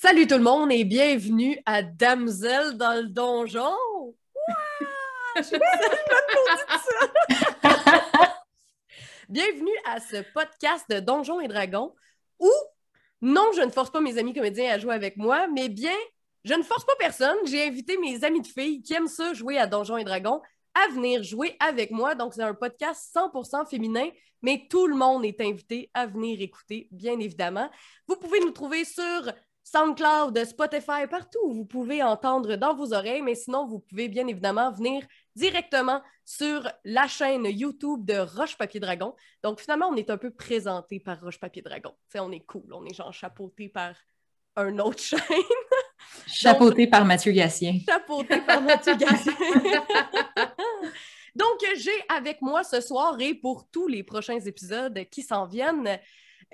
Salut tout le monde et bienvenue à Damsel dans le donjon! Wouah! Je suis ça! Bienvenue à ce podcast de Donjons et Dragons où, non, je ne force pas mes amis comédiens à jouer avec moi, mais bien, je ne force pas personne. J'ai invité mes amis de filles qui aiment ça jouer à Donjons et Dragons à venir jouer avec moi. Donc, c'est un podcast 100% féminin, mais tout le monde est invité à venir écouter, bien évidemment. Vous pouvez nous trouver sur SoundCloud, Spotify, partout où vous pouvez entendre dans vos oreilles, mais sinon, vous pouvez bien évidemment venir directement sur la chaîne YouTube de Roche Papier Dragon. Donc, finalement, on est un peu présenté par Roche Papier Dragon. T'sais, on est cool, on est genre chapeauté par un autre chaîne. Chapeauté par Mathieu Gatien. Chapeauté par Mathieu Gatien. Donc, j'ai avec moi ce soir et pour tous les prochains épisodes qui s'en viennent,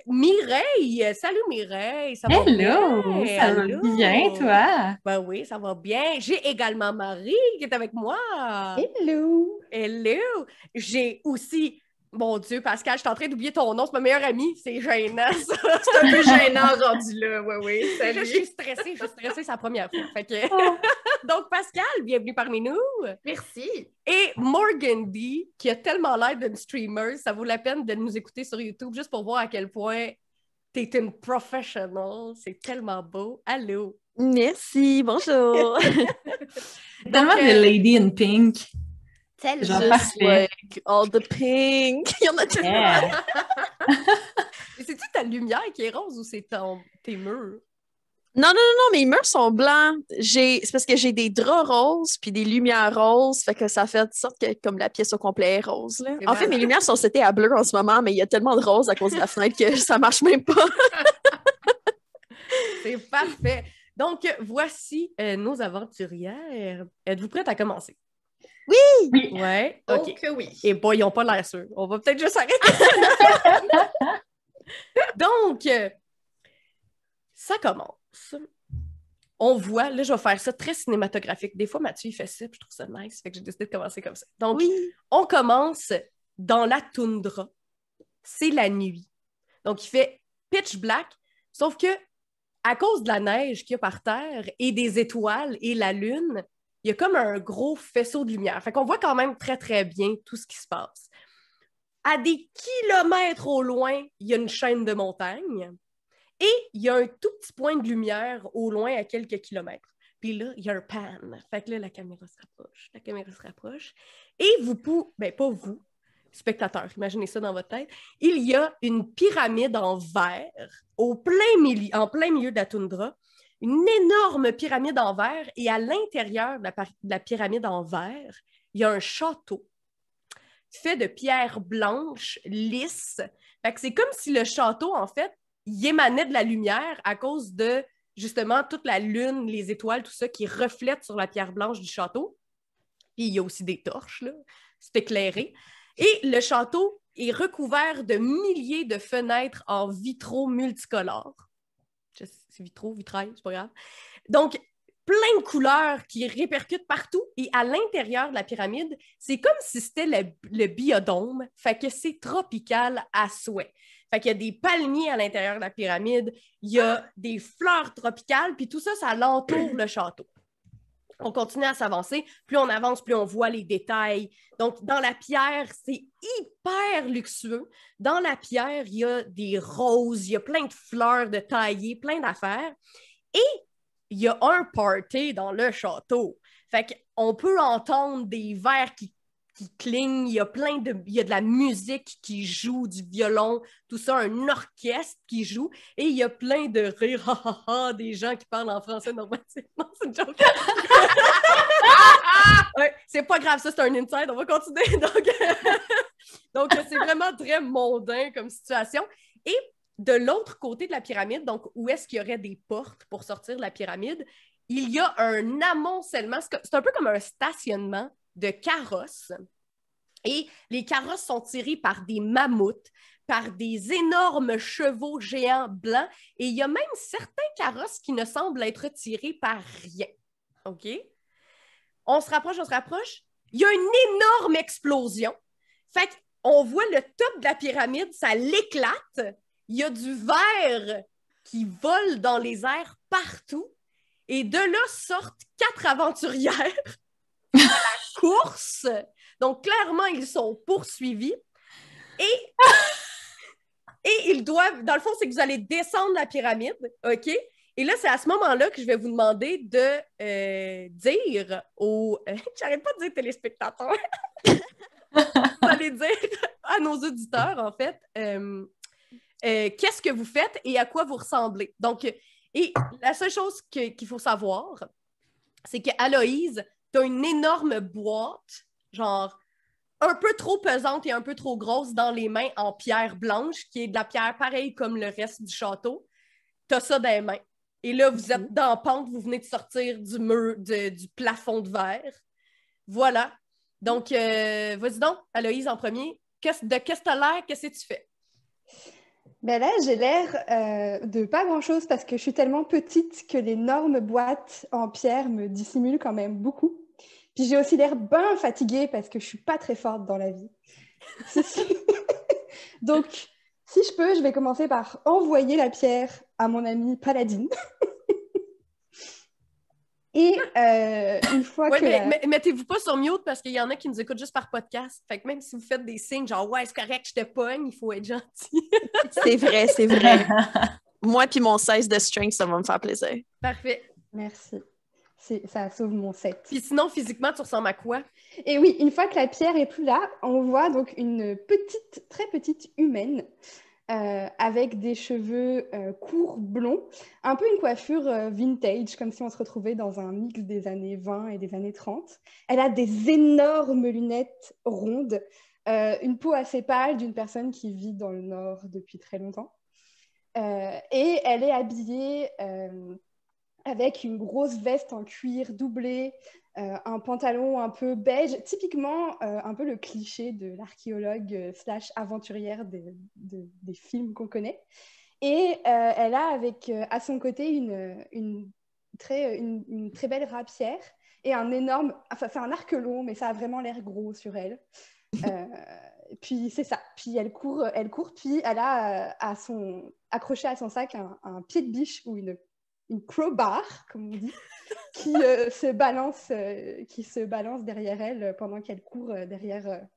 Mireille! Salut Mireille! Ça va bien? Ça va bien, toi? Ben oui, ça va bien. J'ai également Marie qui est avec moi. Hello! Hello! J'ai aussi, mon Dieu, Pascal, je suis en train d'oublier ton nom, c'est ma meilleure amie. C'est gênant, ça. C'est un peu gênant rendu là, oui. Salut! Je suis stressée, c'est la première fois. Fait que... Donc, Pascal, bienvenue parmi nous. Merci! Et Morgan D, qui a tellement l'air d'une streamer, ça vaut la peine de nous écouter sur YouTube juste pour voir à quel point t'es une professional. C'est tellement beau. Allô! Merci, bonjour! Tellement de Lady in Pink. Tellement genre parfait. Like, all the pink! Il y en a tellement! Yeah. C'est-tu ta lumière qui est rose ou c'est tes murs? Non, mes murs sont blancs. C'est parce que j'ai des draps roses puis des lumières roses, fait que ça fait de sorte que comme la pièce au complet est rose. Là. En fait, mes lumières sont setées à bleu en ce moment, mais il y a tellement de rose à cause de la fenêtre que ça marche même pas. C'est parfait. Donc, voici nos aventurières. Êtes-vous prêtes à commencer? Oui! Ouais, Oh OK. que oui! Et bon, ils n'ont pas l'air sûrs. On va peut-être juste arrêter. Donc, ça commence. On voit, là, je vais faire ça très cinématographique. Des fois, Mathieu, il fait ça, puis je trouve ça nice, fait que j'ai décidé de commencer comme ça. Donc, Oui! on commence dans la toundra. C'est la nuit. Donc, il fait pitch black, sauf que à cause de la neige qu'il y a par terre et des étoiles et la lune, il y a comme un gros faisceau de lumière. Fait qu'on voit quand même très, très bien tout ce qui se passe. À des kilomètres au loin, il y a une chaîne de montagnes et il y a un tout petit point de lumière au loin à quelques kilomètres. Puis là, il y a un pan. Fait que là, la caméra se rapproche. Et vous pouvez, ben pas vous, spectateurs, imaginez ça dans votre tête, il y a une pyramide en verre en plein milieu de la toundra, une énorme pyramide en verre, et à l'intérieur de la pyramide en verre, il y a un château fait de pierres blanches, lisses. Fait que c'est comme si le château, en fait, il émanait de la lumière à cause de, justement, toute la lune, les étoiles, tout ça, qui reflète sur la pierre blanche du château. Puis il y a aussi des torches, là. C'est éclairé. Et le château est recouvert de milliers de fenêtres en vitraux multicolores. C'est vitrail, c'est pas grave. Donc, plein de couleurs qui répercutent partout. Et à l'intérieur de la pyramide, c'est comme si c'était le biodôme. Fait que c'est tropical à souhait. Fait qu'il y a des palmiers à l'intérieur de la pyramide, il y a des fleurs tropicales, puis tout ça, ça l'entoure le château. On continue à s'avancer. Plus on avance, plus on voit les détails. Donc, dans la pierre, c'est hyper luxueux. Dans la pierre, il y a des roses, il y a plein de fleurs de taillées, plein d'affaires. Et il y a un party dans le château. Fait qu'on peut entendre des verres qui clignent, il y a de la musique qui joue, du violon, tout ça, un orchestre qui joue, et il y a plein de rires, des gens qui parlent en français normalement. C'est une joke. Ouais, c'est pas grave, ça c'est un inside, on va continuer. Donc c'est vraiment très mondain comme situation. Et de l'autre côté de la pyramide, donc où est-ce qu'il y aurait des portes pour sortir de la pyramide, il y a un amoncellement, c'est un peu comme un stationnement de carrosses. Et les carrosses sont tirées par des mammouths, par des énormes chevaux géants blancs, et il y a même certains carrosses qui ne semblent être tirés par rien. OK? On se rapproche. Il y a une énorme explosion. Fait qu'on voit le top de la pyramide, ça l'éclate. Il y a du verre qui vole dans les airs partout. Et de là sortent 4 aventurières à la course. Donc, clairement, ils sont poursuivis. Et ils doivent... Dans le fond, c'est que vous allez descendre la pyramide, OK? Et là, c'est à ce moment-là que je vais vous demander de dire aux... J'arrête pas de dire téléspectateurs. Vous allez dire à nos auditeurs, en fait, qu'est-ce que vous faites et à quoi vous ressemblez. Donc, et la seule chose qu'il faut savoir, c'est qu'Aloïse, t'as une énorme boîte, genre un peu trop pesante et un peu trop grosse dans les mains en pierre blanche, qui est de la pierre pareille comme le reste du château. T'as ça dans les mains. Et là, vous êtes dans la pente, vous venez de sortir du mur, du plafond de verre. Voilà. Donc, vas-y donc, Aloïse, en premier. Qu'est-ce que t'as l'air? Qu'est-ce que tu fais? Ben là, j'ai l'air de pas grand-chose parce que je suis tellement petite que l'énorme boîte en pierre me dissimule quand même beaucoup. Puis j'ai aussi l'air bien fatiguée parce que je suis pas très forte dans la vie. Donc, si je peux, je vais commencer par envoyer la pierre à mon amie Paladine. Et une fois que... mais mettez-vous pas sur mute parce qu'il y en a qui nous écoutent juste par podcast. Fait que même si vous faites des signes genre « Ouais, c'est correct, je te pogne », il faut être gentil. C'est vrai, c'est vrai. Moi puis mon 16 de strength, ça va me faire plaisir. Parfait. Merci. Ça sauve mon set. Puis sinon, physiquement, tu ressembles à quoi? Et oui, une fois que la pierre est plus là, on voit donc une petite, très petite humaine avec des cheveux courts, blonds, un peu une coiffure vintage, comme si on se retrouvait dans un mix des années 20 et des années 30. Elle a des énormes lunettes rondes, une peau assez pâle d'une personne qui vit dans le Nord depuis très longtemps. Et elle est habillée avec une grosse veste en cuir doublé, un pantalon un peu beige, typiquement un peu le cliché de l'archéologue / aventurière des films qu'on connaît. Et elle a à son côté une très belle rapière et un énorme... Enfin, c'est un arc long, mais ça a vraiment l'air gros sur elle. Puis c'est ça. Puis elle court, puis elle a accroché à son sac un pied de biche ou une crowbar, comme on dit, qui se balance derrière elle pendant qu'elle court derrière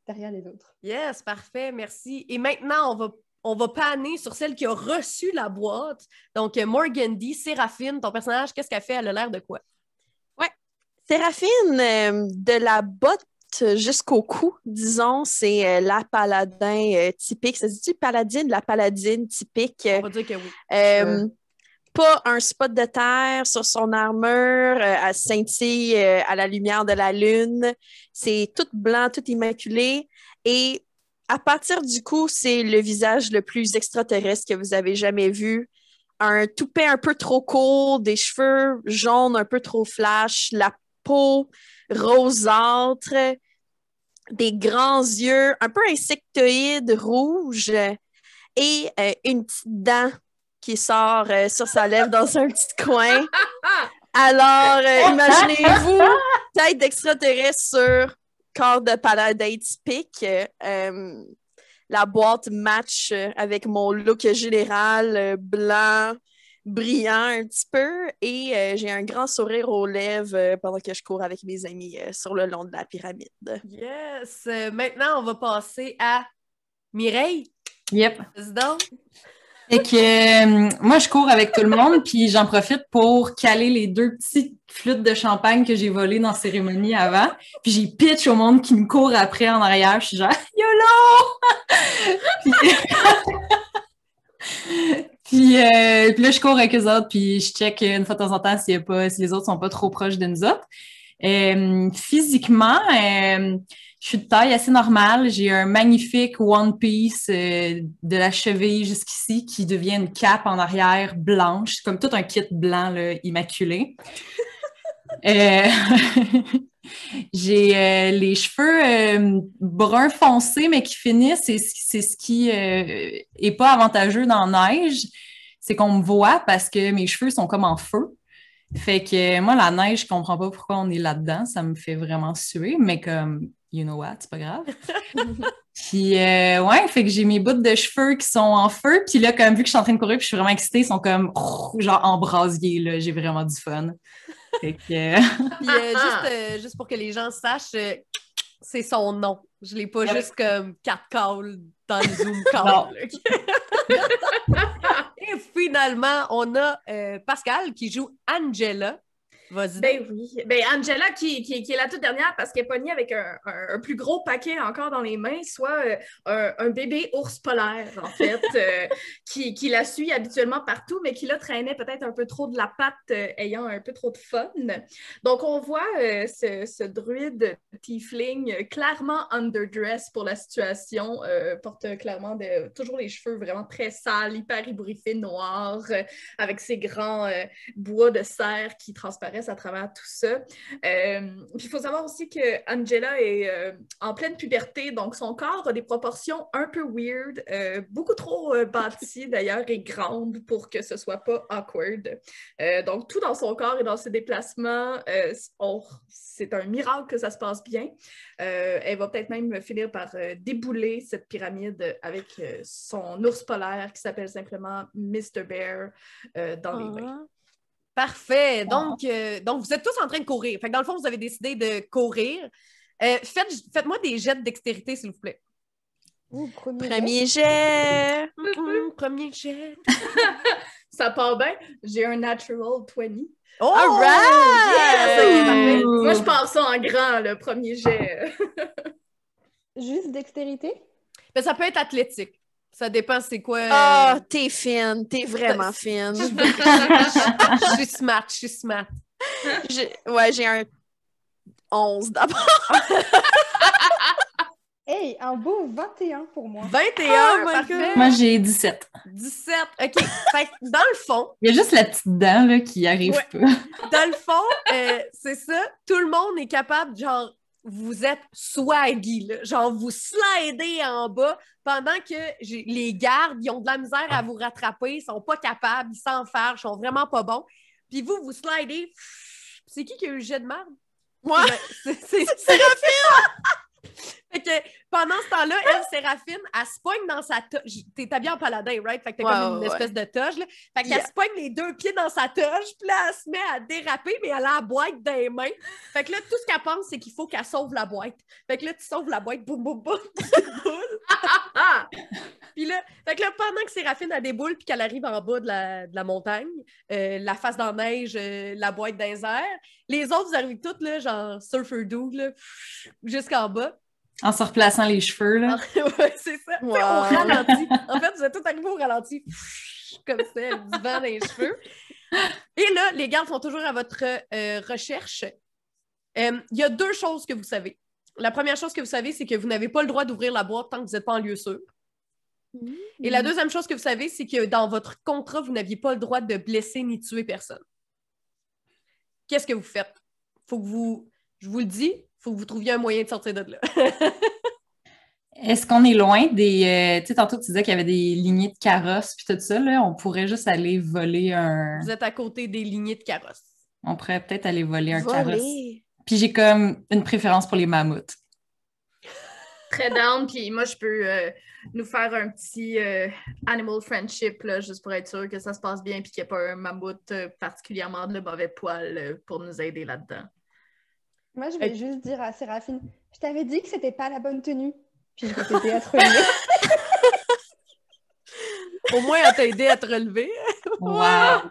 les autres. Yes, parfait, merci. Et maintenant, on va paner sur celle qui a reçu la boîte. Donc, Morgan D, Séraphine, ton personnage, qu'est-ce qu'elle fait? Elle a l'air de quoi? Ouais, Séraphine, de la botte jusqu'au cou, disons, c'est la paladin typique. Ça se dit paladine, la paladine typique. On va dire que oui. Pas un spot de terre sur son armure, elle scintille à la lumière de la lune. C'est tout blanc, tout immaculé. Et à partir du cou, c'est le visage le plus extraterrestre que vous avez jamais vu. Un toupet un peu trop court, des cheveux jaunes un peu trop flash, la peau rosâtre, des grands yeux un peu insectoïdes rouges et une petite dent qui sort sur sa lèvre dans un petit coin. Alors, imaginez-vous, tête d'extraterrestre sur corps de paladin typique. La boîte match avec mon look général blanc, brillant un petit peu. Et j'ai un grand sourire aux lèvres pendant que je cours avec mes amis sur le long de la pyramide. Yes! Maintenant, on va passer à Mireille. Yep. Président. Fait que moi, je cours avec tout le monde, puis j'en profite pour caler les 2 petites flûtes de champagne que j'ai volées dans la cérémonie avant. Puis j'ai pitch au monde qui me court après en arrière. Je suis genre « YOLO! » Puis là, je cours avec eux autres, puis je check une fois de temps en temps si les autres sont pas trop proches de nous autres. Physiquement, je suis de taille assez normale. J'ai un magnifique One Piece de la cheville jusqu'ici qui devient une cape en arrière blanche. C'est comme tout un kit blanc là, immaculé. J'ai les cheveux bruns foncés, mais qui finissent. C'est ce qui est pas avantageux dans la neige. C'est qu'on me voit parce que mes cheveux sont comme en feu. Fait que moi, la neige, je comprends pas pourquoi on est là-dedans. Ça me fait vraiment suer, mais comme you know what, c'est pas grave. Puis, ouais, fait que j'ai mes bouts de cheveux qui sont en feu. Puis là, comme vu que je suis en train de courir puis je suis vraiment excitée, ils sont comme, genre, en brasier, là. J'ai vraiment du fun. Fait que... Puis, juste pour que les gens sachent, c'est son nom. Je l'ai pas juste comme 4 calls dans le Zoom call. Et finalement, on a Pascal qui joue Angela. Vas-y. Ben oui. Ben Angela qui est la toute dernière parce qu'elle est pognée avec un plus gros paquet encore dans les mains, soit un bébé ours polaire, en fait, qui la suit habituellement partout, mais qui là traînait peut-être un peu trop de la patte, ayant un peu trop de fun. Donc, on voit ce druide tiefling clairement underdress pour la situation, porte clairement toujours les cheveux vraiment très sales, hyper ébouriffés, noirs, avec ses grands bois de cerf qui transparaissent à travers tout ça. Il faut savoir aussi que Angela est en pleine puberté, donc son corps a des proportions un peu weird, beaucoup trop bâties d'ailleurs et grandes pour que ce soit pas awkward. Donc tout dans son corps et dans ses déplacements, c'est un miracle que ça se passe bien. Elle va peut-être même finir par débouler cette pyramide avec son ours polaire qui s'appelle simplement Mr. Bear dans les mains. Parfait. Donc, vous êtes tous en train de courir. Fait que dans le fond, vous avez décidé de courir. Faites-moi des jets de dextérité, s'il vous plaît. Premier jet. Premier jet. Ça part bien. J'ai un natural 20. Oh! All right! Yes! Moi, je pars ça en grand, le premier jet. Juste dextérité? Ben, ça peut être athlétique. Ça dépend c'est quoi. Ah, t'es fine. T'es vraiment fine. Je suis smart. J'ai un 11 d'abord. Hey, un beau 21 pour moi. 21, parfait. Moi, j'ai 17. 17, OK. Fait que dans le fond... Il y a juste la petite dent là, qui arrive pas. Dans le fond, c'est ça. Tout le monde est capable, genre, vous êtes swaggy, là. Genre, vous slidez en bas pendant que les gardes, ils ont de la misère à vous rattraper, ils sont pas capables, ils s'enfargent, ils sont vraiment pas bons. Puis vous slidez. C'est qui a eu le jet de merde? Moi! C'est Séraphine! Fait que pendant ce temps-là, elle, Séraphine, elle se pogne dans sa toge. T'es habillée en paladin, right? Fait que t'as comme une espèce de toge, là. Fait qu'elle se pogne les 2 pieds dans sa toge, puis là, elle se met à déraper, mais elle a la boîte dans les mains. Fait que là, tout ce qu'elle pense, c'est qu'il faut qu'elle sauve la boîte. Fait que là, tu sauves la boîte, boum, boum, boum, boule. Puis là, fait que là, pendant que Séraphine, elle déboule, puis qu'elle arrive en bas de la montagne, la face dans la neige, la boîte dans les airs, les autres, vous arrivez toutes, là, genre surfer dude, là, jusqu'en bas. En se replaçant les cheveux, là. Ouais, c'est ça. Wow. Au ralenti. En fait, vous êtes tous arrivés au ralenti. Comme ça, du vent dans les cheveux. Et là, les gardes sont toujours à votre recherche. Il y a 2 choses que vous savez. La première chose que vous savez, c'est que vous n'avez pas le droit d'ouvrir la boîte tant que vous n'êtes pas en lieu sûr. Et la deuxième chose que vous savez, c'est que dans votre contrat, vous n'aviez pas le droit de blesser ni tuer personne. Qu'est-ce que vous faites? Faut que je vous le dis, il faut que vous trouviez un moyen de sortir de là. Est-ce qu'on est loin des... tu sais, tantôt, tu disais qu'il y avait des lignées de carrosses puis tout ça, là. On pourrait juste aller voler un... Vous êtes à côté des lignées de carrosses. On pourrait peut-être aller voler un carrosse. Puis j'ai comme une préférence pour les mammouths. Très down, puis moi, je peux nous faire un petit animal friendship, là, juste pour être sûr que ça se passe bien puis qu'il n'y a pas un mammouth particulièrement de mauvais poil pour nous aider là-dedans. Moi, je vais juste dire à Séraphine, je t'avais dit que c'était pas la bonne tenue. Puis je vais t'aider à te relever. Au moins, elle t'a aidé à te relever. Wow!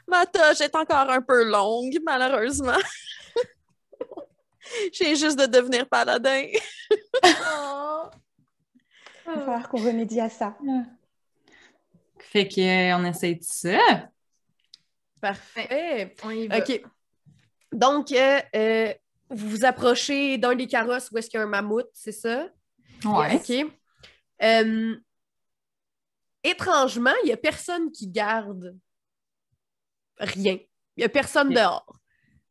Ma toge est encore un peu longue, malheureusement. J'ai juste de devenir paladin. Il va falloir qu'on remédie à ça. Fait qu'on essaie de ça. Parfait. On y va. OK. Donc, vous vous approchez d'un des carrosses où est-ce qu'il y a un mammouth, c'est ça? Ouais. OK. Étrangement, il n'y a personne qui garde rien. Il n'y a personne dehors.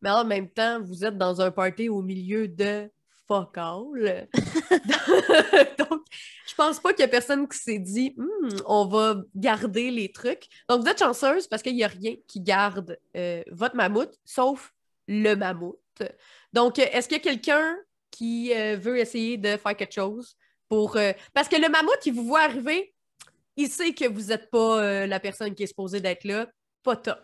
Mais en même temps, vous êtes dans un party au milieu de fuck all. Donc, je pense pas qu'il y a personne qui s'est dit on va garder les trucs. Donc, vous êtes chanceuse parce qu'il n'y a rien qui garde votre mammouth, sauf le mammouth. Donc, est-ce qu'il y a quelqu'un qui veut essayer de faire quelque chose pour... parce que le mammouth, il vous voit arriver, il sait que vous n'êtes pas la personne qui est supposée d'être là. Pas top.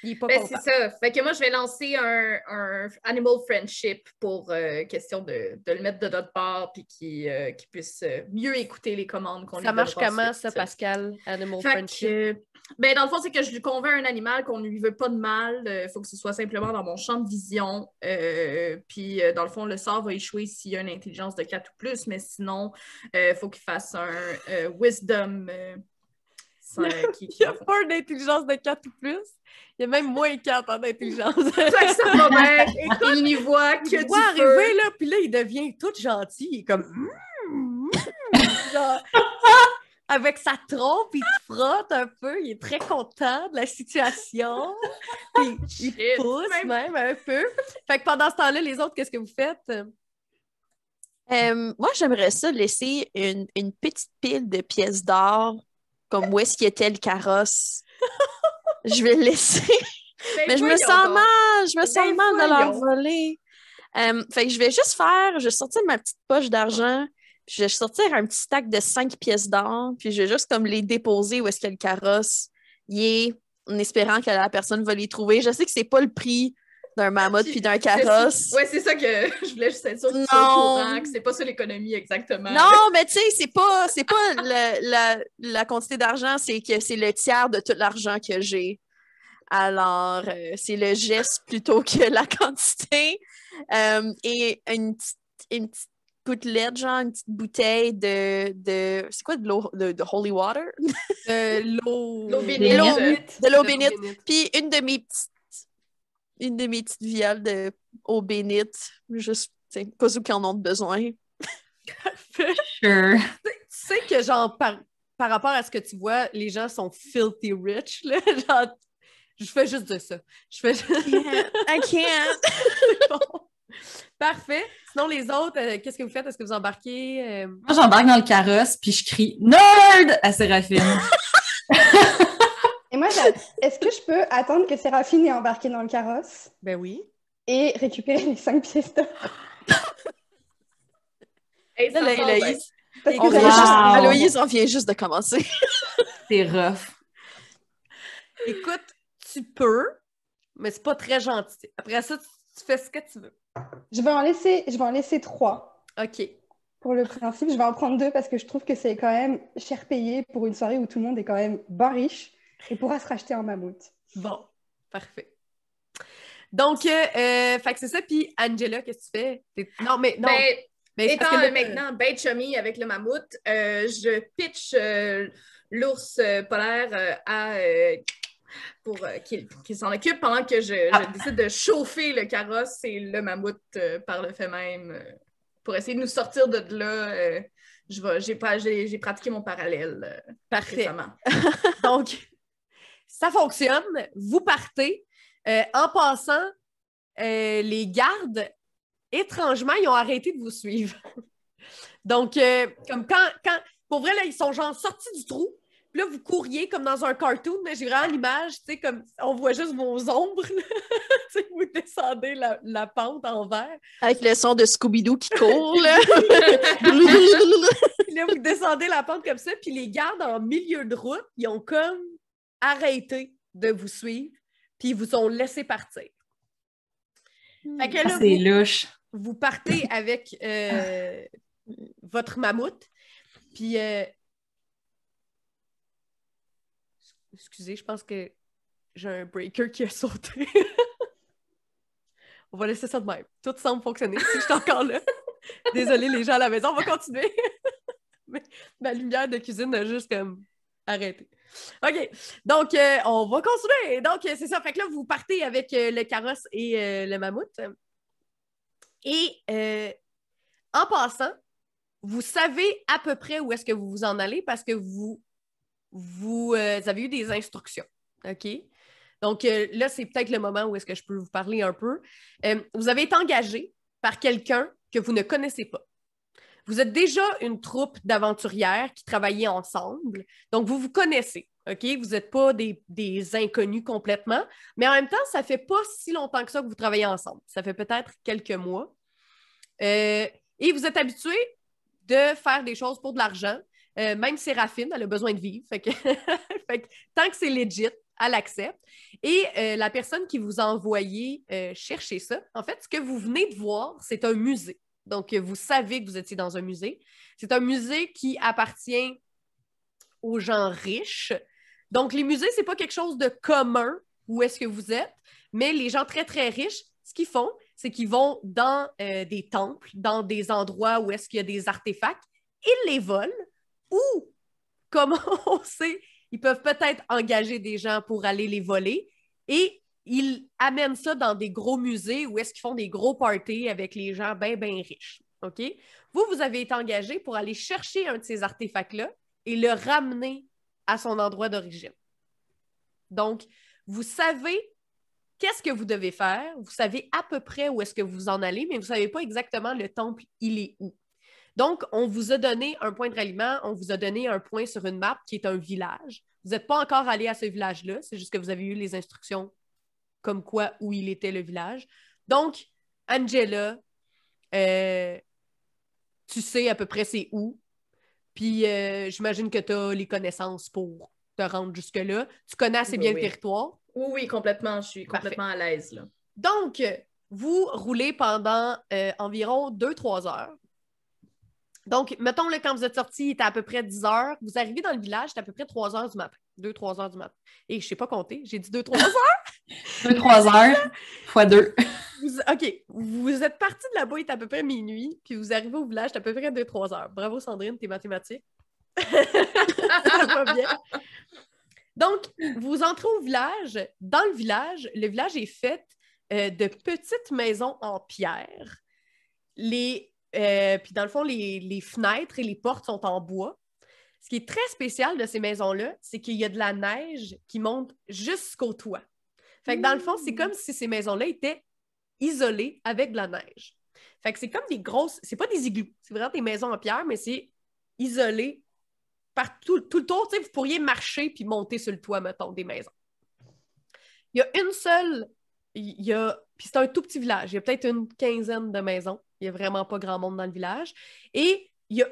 Il est pas content. C'est ça. Fait que moi, je vais lancer un Animal Friendship pour question de le mettre de notre part puis qu'il puisse mieux écouter les commandes qu'on lui Ça donnera marche comment, ensuite. ça, Pascal? Animal Fait Friendship? que, ben, dans le fond, c'est que je lui convainc un animal qu'on ne lui veut pas de mal. Il faut que ce soit simplement dans mon champ de vision. Puis, dans le fond, le sort va échouer s'il y a une intelligence de 4 ou plus, mais sinon, il faut qu'il fasse un Wisdom. Il n'y a pas d'intelligence de 4 ou plus. Il y a même moins 4 en intelligence. Fait que ça va bien. Il n'y voit que Il du voit feu. arriver, là, puis là, il devient tout gentil. Il est comme... genre, avec sa trompe, il te frotte un peu. Il est très content de la situation. Puis il Shit, pousse même un peu. Fait que pendant ce temps-là, les autres, qu'est-ce que vous faites? Moi, j'aimerais ça laisser une petite pile de pièces d'or, comme où est-ce qu'il était le carrosse. Je vais le laisser. Mais je me sens mal. Je me sens mal de leur voler. Fait que je vais sortir ma petite poche d'argent, puis je vais sortir un petit stack de 5 pièces d'or, puis je vais juste comme les déposer où est-ce que le carrosse y est, en espérant que la personne va les trouver. Je sais que c'est pas le prix d'un mammouth puis d'un carrosse. Ouais, c'est ça que je voulais juste être sûre que tu sois au courant, que c'est pas ça l'économie exactement. Non, mais tu sais, c'est pas la quantité d'argent, c'est que c'est le tiers de tout l'argent que j'ai. Alors, c'est le geste plutôt que la quantité. Et une petite gouttelette, genre une petite bouteille de c'est quoi de l'eau de holy water? L'eau bénite. De l'eau bénite. Puis une de mes petites viales de eau bénite, juste, tu sais, cas où qu'ils en ont besoin. Sure. Tu sais que, genre, par rapport à ce que tu vois, les gens sont filthy rich, là. Genre, je fais juste de ça. Je fais I can't. Bon. Parfait. Sinon, les autres, qu'est-ce que vous faites? Est-ce que vous embarquez? Moi, j'embarque dans le carrosse, puis je crie « Nerd » à Séraphine. Et moi, est-ce que je peux attendre que Séraphine ait embarqué dans le carrosse Ben oui. et récupérer les 5 pièces d'or? Hey, ça Là, va bien. Héloïse, Parce que Wow. Héloïse, on vient juste de commencer. C'est rough. Écoute, tu peux, mais c'est pas très gentil. Après ça, tu fais ce que tu veux. je vais en laisser 3 OK. pour le principe. Je vais en prendre 2 parce que je trouve que c'est quand même cher payé pour une soirée où tout le monde est quand même bien riche et pourra se racheter un mammouth. Bon, parfait. Donc, fait que c'est ça. Puis, Angela, qu'est-ce que tu fais? Non, mais non. Ben, Mais c'est étant parce que là, maintenant ben chummy avec le mammouth, je pitch l'ours polaire pour qu'il s'en occupe pendant que je décide de chauffer le carrosse et le mammouth par le fait même pour essayer de nous sortir de là. J'ai pratiqué mon parallèle parfait. récemment. Donc, ça fonctionne. Vous partez. En passant, les gardes, étrangement, ils ont arrêté de vous suivre. Donc, comme quand pour vrai, là, ils sont genre sortis du trou. Puis là, vous couriez comme dans un cartoon. J'ai vraiment l'image, tu sais, comme on voit juste vos ombres. Tu sais, vous descendez la pente en vert. Avec le son de Scooby-Doo qui court, là. Puis là, vous descendez la pente comme ça. Puis les gardes, en milieu de route, ils ont comme arrêté de vous suivre. Puis ils vous ont laissé partir. Fait que là, C'est louche. vous partez avec votre mammouth. Puis, excusez, je pense que j'ai un breaker qui a sauté. On va laisser ça de même. Tout semble fonctionner si je suis encore là. Désolée les gens à la maison, on va continuer. Mais ma lumière de cuisine a juste comme arrêté. OK, donc on va continuer. Donc, c'est ça. Fait que là, vous partez avec le carrosse et le mammouth. Et en passant, vous savez à peu près où est-ce que vous vous en allez parce que vous avez eu des instructions. OK? Donc là, c'est peut-être le moment où est-ce que je peux vous parler un peu. Vous avez été engagé par quelqu'un que vous ne connaissez pas. Vous êtes déjà une troupe d'aventurières qui travaillaient ensemble. Donc, vous vous connaissez. OK? Vous n'êtes pas des inconnus complètement. Mais en même temps, ça ne fait pas si longtemps que ça que vous travaillez ensemble. Ça fait peut-être quelques mois. Et vous êtes habitué de faire des choses pour de l'argent. Même Séraphine, elle a besoin de vivre. Fait que, fait que tant que c'est legit, elle accepte. Et la personne qui vous a envoyé chercher ça, en fait, ce que vous venez de voir, c'est un musée. Donc, vous savez que vous étiez dans un musée. C'est un musée qui appartient aux gens riches. Donc, les musées, c'est pas quelque chose de commun où est-ce que vous êtes, mais les gens très, très riches, ce qu'ils font, c'est qu'ils vont dans des temples, dans des endroits où est-ce qu'il y a des artefacts, ils les volent ou, comme on sait, ils peuvent peut-être engager des gens pour aller les voler et ils amènent ça dans des gros musées où est-ce qu'ils font des gros parties avec les gens bien, bien riches. OK? Vous avez été engagé pour aller chercher un de ces artefacts-là et le ramener à son endroit d'origine. Donc, vous savez qu'est-ce que vous devez faire, vous savez à peu près où est-ce que vous en allez, mais vous ne savez pas exactement le temple, il est où. Donc, on vous a donné un point de ralliement, on vous a donné un point sur une map qui est un village. Vous n'êtes pas encore allé à ce village-là, c'est juste que vous avez eu les instructions comme quoi où il était le village. Donc, Angela, tu sais à peu près c'est où. Puis, j'imagine que tu as les connaissances pour te rendre jusque-là. Tu connais assez bien le territoire. Oui, complètement. Je suis complètement à l'aise, là. Donc, vous roulez pendant environ 2-3 heures. Donc, mettons, là, quand vous êtes sortis, il était à peu près 10 heures. Vous arrivez dans le village, c'est à peu près 3 heures du matin. 2-3 heures du matin. Et je ne sais pas compter, j'ai dit 2-3 heures. 2-3 heures fois 2. OK, vous êtes parti de là-bas, il est à peu près minuit, puis vous arrivez au village, c'est à peu près 2-3 heures. Bravo, Sandrine, tes mathématiques. Ça va bien. Donc, vous entrez au village. Dans le village est fait de petites maisons en pierre. Puis dans le fond, les fenêtres et les portes sont en bois. Ce qui est très spécial de ces maisons-là, c'est qu'il y a de la neige qui monte jusqu'au toit. Fait que dans le fond, c'est comme si ces maisons-là étaient isolées avec de la neige. Fait que c'est comme des grosses... C'est pas des igloos, c'est vraiment des maisons en pierre, mais c'est isolé par tout le tour. Vous pourriez marcher puis monter sur le toit, mettons, des maisons. Il y a une seule... Puis c'est un tout petit village. Il y a peut-être une quinzaine de maisons. Il n'y a vraiment pas grand monde dans le village. Et il y a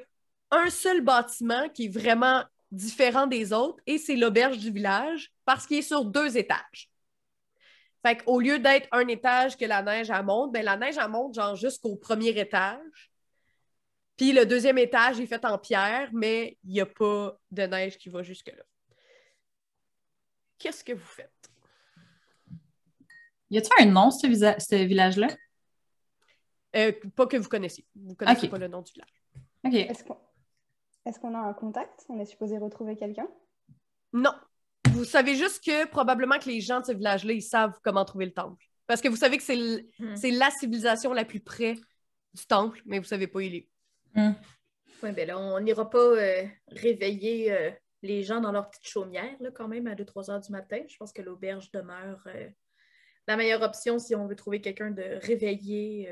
un seul bâtiment qui est vraiment différent des autres, et c'est l'auberge du village, parce qu'il est sur 2 étages. Fait qu'au lieu d'être un étage que la neige, elle monte, ben la neige, elle monte genre jusqu'au premier étage. Puis le 2e étage est fait en pierre, mais il n'y a pas de neige qui va jusque-là. Qu'est-ce que vous faites? Y a-t-il un nom, ce village-là? Pas que vous connaissiez. Vous ne connaissez pas le nom du village. OK. Est-ce qu'on a un contact? On est supposé retrouver quelqu'un? Non. Vous savez juste que probablement que les gens de ce village-là, ils savent comment trouver le temple. Parce que vous savez que c'est la civilisation la plus près du temple, mais vous ne savez pas où il est. Oui, bien là, on n'ira pas réveiller les gens dans leur petite chaumière, là, quand même, à 2-3 heures du matin. Je pense que l'auberge demeure la meilleure option si on veut trouver quelqu'un de réveillé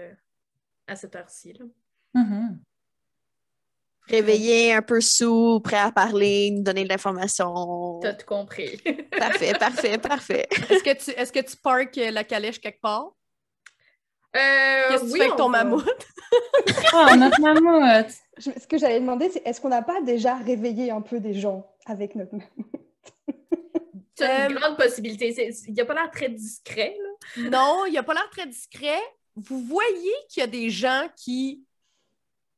à cette heure-ci. Réveillé, un peu sous, prêt à parler, nous donner de l'information. T'as tout compris. Parfait. Est-ce que tu parques la calèche quelque part? Qu'est-ce que tu fais avec ton mammouth? Oh, notre mammouth! Ce que j'allais demander, c'est est-ce qu'on n'a pas déjà réveillé un peu des gens avec notre mammouth? C'est une grande possibilité. Il n'a pas l'air très discret, là. Non, il n'a pas l'air très discret. Vous voyez qu'il y a des gens qui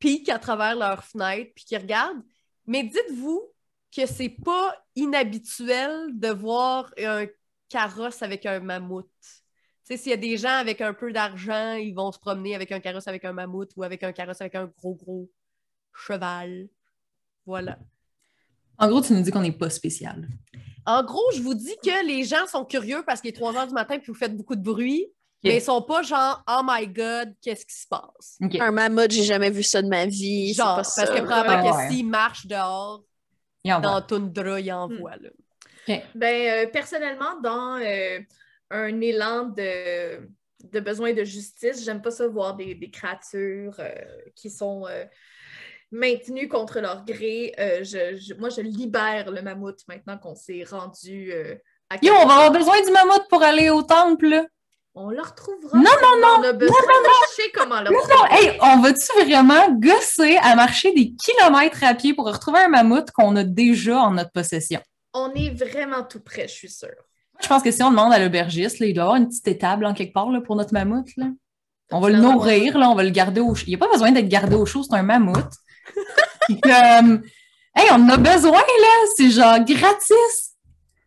piquent à travers leurs fenêtres puis qui regardent, mais dites-vous que c'est pas inhabituel de voir un carrosse avec un mammouth. Tu sais, s'il y a des gens avec un peu d'argent, ils vont se promener avec un carrosse avec un mammouth ou avec un carrosse avec un gros cheval. Voilà. En gros, tu nous dis qu'on n'est pas spécial. En gros, je vous dis que les gens sont curieux parce qu'il est 3 heures du matin et vous faites beaucoup de bruit, mais ils sont pas genre « Oh my God, qu'est-ce qui se passe? » Un mammouth, j'ai jamais vu ça de ma vie. Genre, parce que probablement que s'il marche dehors, dans Toundra, il en voit. Là. Ben, personnellement, dans un élan de besoin de justice, j'aime pas ça voir des créatures qui sont maintenues contre leur gré. Moi, je libère le mammouth maintenant qu'on s'est rendu à... Yo, on va avoir besoin du mammouth pour aller au temple, là. On le retrouvera. Non, on a besoin. Je sais comment le retrouver. Non, hey, on va-tu vraiment gosser à marcher des kilomètres à pied pour retrouver un mammouth qu'on a déjà en notre possession? On est vraiment tout près, je suis sûre. Je pense que si on demande à l'aubergiste, là, il doit y avoir une petite étable en quelque part là, pour notre mammouth. Là. On va le nourrir, là, on va le garder au chaud. Il n'y a pas besoin d'être gardé au chaud, c'est un mammouth. Puis hey, on en a besoin, là, c'est genre gratis.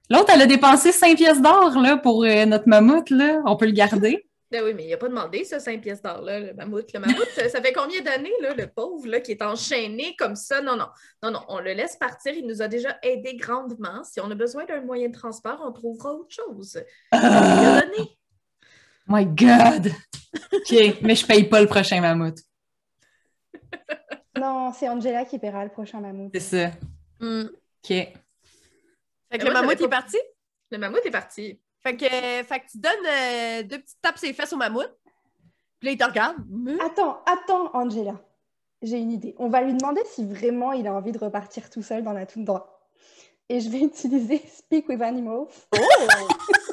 L'autre, elle a dépensé 5 pièces d'or là, pour notre mammouth, là. On peut le garder. Ben oui, mais il n'a pas demandé ça, 5 pièces d'or, là, le mammouth. Le mammouth, ça fait combien d'années, là, le pauvre, là, qui est enchaîné comme ça? Non, on le laisse partir. Il nous a déjà aidé grandement. Si on a besoin d'un moyen de transport, on trouvera autre chose. Il a donné. My God! OK, mais je paye pas le prochain mammouth. Non, c'est Angela qui paiera le prochain mammouth. C'est ça. OK. Fait que le mammouth est parti? Le mammouth est parti. Fait que tu donnes 2 petites tapes sur les fesses au mammouth. Puis là, il te regarde. Attends, Angela. J'ai une idée. On va lui demander si vraiment il a envie de repartir tout seul dans la toundra. Et je vais utiliser Speak with Animals.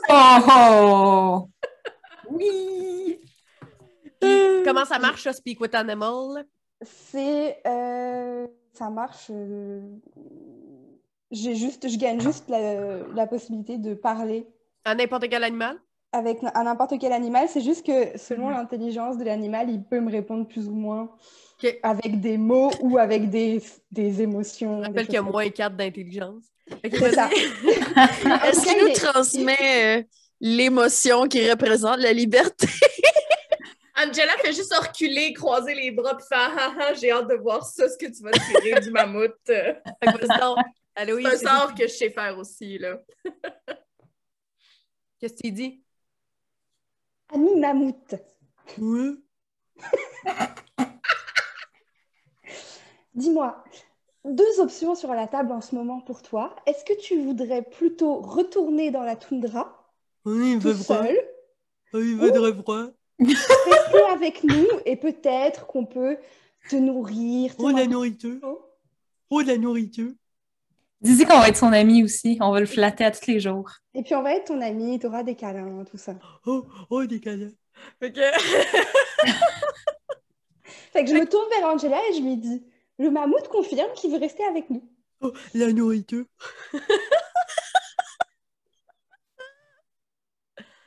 Oh! Oui! Comment ça marche, ça, Speak with Animal? Ça marche... je gagne juste la possibilité de parler À n'importe quel animal? à n'importe quel animal. C'est juste que selon l'intelligence de l'animal, il peut me répondre plus ou moins avec des mots ou avec des émotions. Je rappelle qu'il y a moins 4 d'intelligence. C'est ça. Est-ce qu'il nous transmet l'émotion qui représente la liberté? Angela fait juste reculer, croiser les bras, puis faire « Ah, ah, j'ai hâte de voir ça, ce que tu vas tirer du mammouth. » C'est un sort que je sais faire aussi, là. Qu'est-ce que tu dis? Ami mammouth. Oui. Dis-moi, 2 options sur la table en ce moment pour toi. Est-ce que tu voudrais plutôt retourner dans la toundra tout seul? Il veut de froid. Rester avec nous et peut-être qu'on peut te nourrir. La nourriture. La nourriture. Dis-y qu'on va être son ami aussi. On va le flatter à tous les jours. Et puis on va être ton ami, tu auras des câlins, tout ça. Des câlins. Fait que je me tourne vers Angela et je lui dis, le mammouth confirme qu'il veut rester avec nous. La nourriture.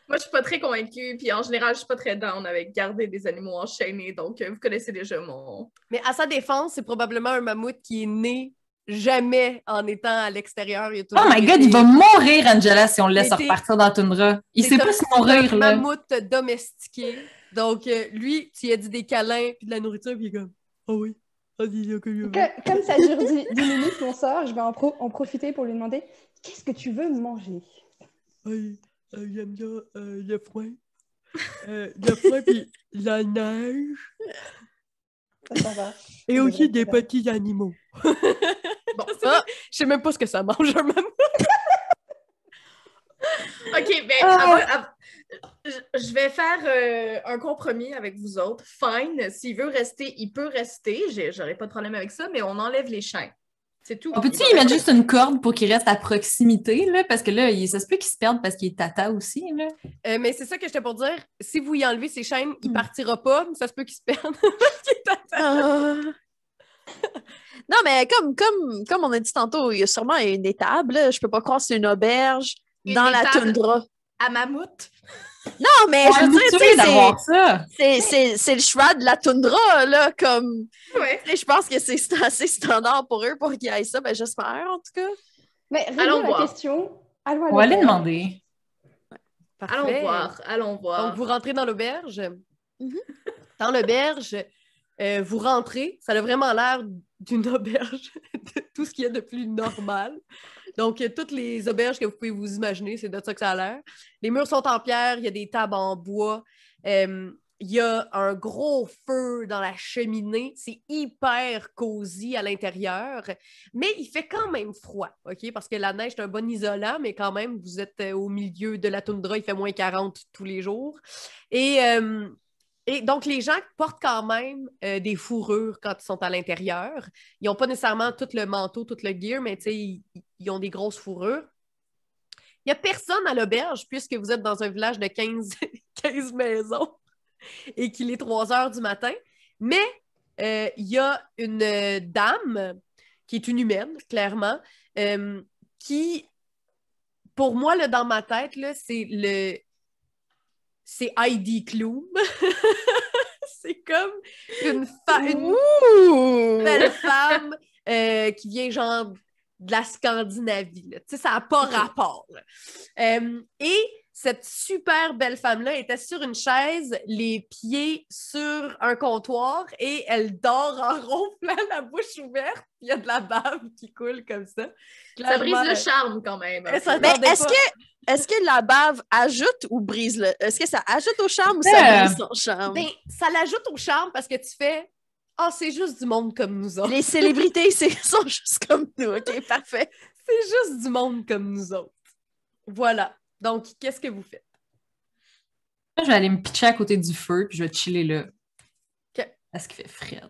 Moi, je suis pas très convaincue, puis en général, je suis pas très down avec garder des animaux enchaînés, donc vous connaissez déjà mon... Mais à sa défense, c'est probablement un mammouth qui est né jamais en étant à l'extérieur. Oh my God, il va mourir, Angela, si on le laisse repartir dans la toundra. Il sait pas se nourrir, là. C'est un mammouth domestiqué. Donc, lui, tu lui as dit des câlins puis de la nourriture, puis il est comme « Ah oui, comme ça dure 10 minutes, on sort, je vais en profiter pour lui demander « Qu'est-ce que tu veux manger? » J'aime bien le foin. Le foin puis la neige. Ça va. Et aussi des petits animaux. Bon, ça, je sais même pas ce que ça mange un mammouth. OK, ben, je vais faire un compromis avec vous autres. Fine, s'il veut rester, il peut rester. J'aurai pas de problème avec ça, mais on enlève les chaînes. C'est tout. On peut-tu y mettre juste une corde pour qu'il reste à proximité, là? Parce que là, ça se peut qu'il se perde parce qu'il est tata aussi, là. Mais c'est ça que j'étais pour dire. Si vous y enlevez ses chaînes, il partira pas, mais ça se peut qu'il se perde parce qu'il est tata. Non, mais comme on a dit tantôt, il y a sûrement une étable. Là. Je peux pas croire que c'est une auberge dans la toundra. À mammouth. Non, mais je veux dire, c'est le choix de la toundra, là, comme... Ouais. Je pense que c'est assez standard pour eux pour qu'ils aillent ça, ben j'espère, en tout cas. Mais allons voir. Question. On va aller demander. Parfait. Allons voir. Donc, vous rentrez dans l'auberge. Dans l'auberge, vous rentrez. Ça a vraiment l'air d'une auberge, de tout ce qu'il y a de plus normal. Donc, toutes les auberges que vous pouvez vous imaginer, c'est de ça que ça a l'air. Les murs sont en pierre, il y a des tables en bois. Il y a un gros feu dans la cheminée. C'est hyper cosy à l'intérieur. Mais il fait quand même froid, OK? Parce que la neige est un bon isolant, mais quand même, vous êtes au milieu de la toundra. Il fait moins 40 tous les jours. Et donc, les gens portent quand même des fourrures quand ils sont à l'intérieur. Ils n'ont pas nécessairement tout le manteau, tout le gear, mais ils ont des grosses fourrures. Il n'y a personne à l'auberge puisque vous êtes dans un village de 15 chaise maison et qu'il est 3 heures du matin. Mais il y a une dame qui est une humaine, clairement, qui, pour moi, là, dans ma tête, là, c'est Heidi Klum. C'est comme une belle femme qui vient genre de la Scandinavie. Tu sais, ça n'a pas rapport. Et cette super belle femme-là était sur une chaise, les pieds sur un comptoir, et elle dort en ronflant, la bouche ouverte. Il y a de la bave qui coule comme ça. Ça brise le charme quand même. Mais est-ce que la bave ajoute ou brise le... Est-ce que ça ajoute au charme ou ça brise son charme? Ben, ça l'ajoute au charme parce que tu fais « Ah, c'est juste du monde comme nous autres. » Les célébrités, sont juste comme nous. OK, parfait. C'est juste du monde comme nous autres. Voilà. Donc, qu'est-ce que vous faites? Je vais aller me pitcher à côté du feu, puis je vais chiller là. OK. Parce qu'il fait fret.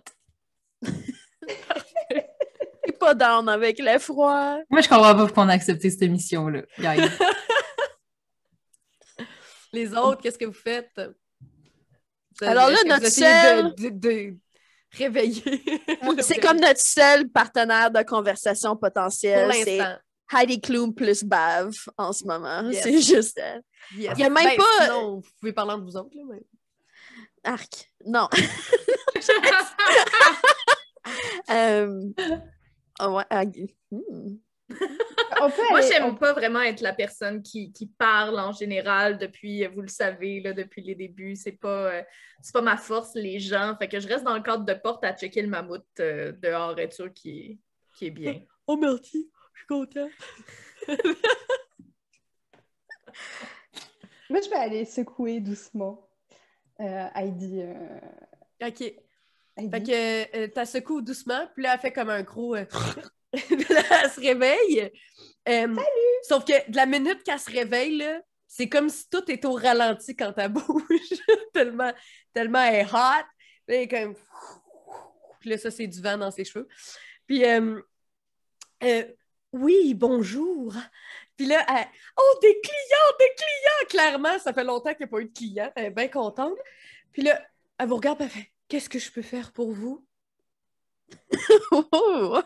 T'es pas down avec le froid. Moi, je comprends pas pourquoi on a accepté cette émission-là, guys. Les autres, qu'est-ce que vous faites? Alors là, notre seul... de réveiller. C'est comme notre seul partenaire de conversation potentiel. Pour C'est l'instant. Heidi Klum plus Bave en ce moment. Yes. C'est juste elle. Yes. Il y a même pas... Sinon, vous pouvez parler entre vous autres, là, mais... Arc. Non. Moi, j'aime pas vraiment être la personne qui parle en général depuis, vous le savez, là, depuis les débuts. C'est pas ma force, les gens. Fait que je reste dans le cadre de porte à checker le mammouth dehors, être sûr qu'il est bien. Oh, merci. Je suis contente. Moi, je vais aller secouer doucement Heidi. OK. Heidi. Fait que t'as secoué doucement, puis là, elle fait comme un gros... Puis là, elle se réveille. Salut! Sauf que de la minute qu'elle se réveille, là, c'est comme si tout est au ralenti quand elle bouge. tellement elle est hot. Là, elle est comme... Puis là, ça, c'est du vent dans ses cheveux. Puis, oui, bonjour. Puis là, elle... Oh, des clients! Clairement, ça fait longtemps qu'il n'y a pas eu de clients. Elle est bien contente. Puis là, elle vous regarde et elle fait « Qu'est-ce que je peux faire pour vous? » Wow!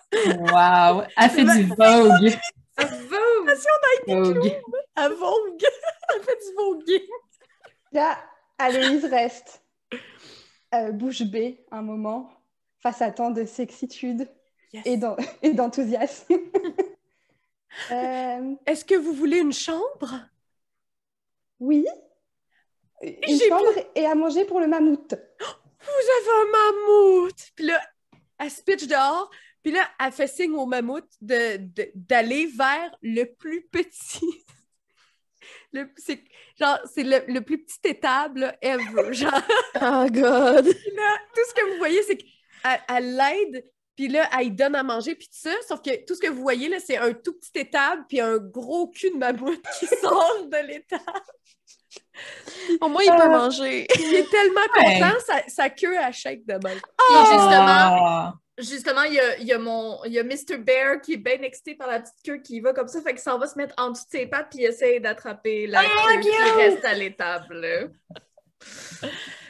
Elle fait du Vogue! Vogue! À Vogue! Elle fait du voguing! Là, Aloïse reste bouche bée un moment face à tant de sexitude et d'enthousiasme. Est-ce que vous voulez une chambre? Oui. Une chambre et à manger pour le mammouth. Vous avez un mammouth! Puis là, elle se pitche dehors, puis là, elle fait signe au mammouth d'aller vers le plus petit. C'est le plus petit étable là, ever. Genre. Oh, God! Puis là, tout ce que vous voyez, c'est qu'elle l'aide, puis là, elle lui donne à manger, puis tout ça, sauf que tout ce que vous voyez, là, c'est un tout petit étable, puis un gros cul de mammouth qui sort de l'étable. Au moins, il peut manger. Il est tellement content, sa queue à shake de même. Et justement, il y a Mr. Bear qui est bien excité par la petite queue qui va comme ça, fait qu'il s'en va se mettre en dessous de ses pattes puis il essaie d'attraper la queue qui reste à l'étable.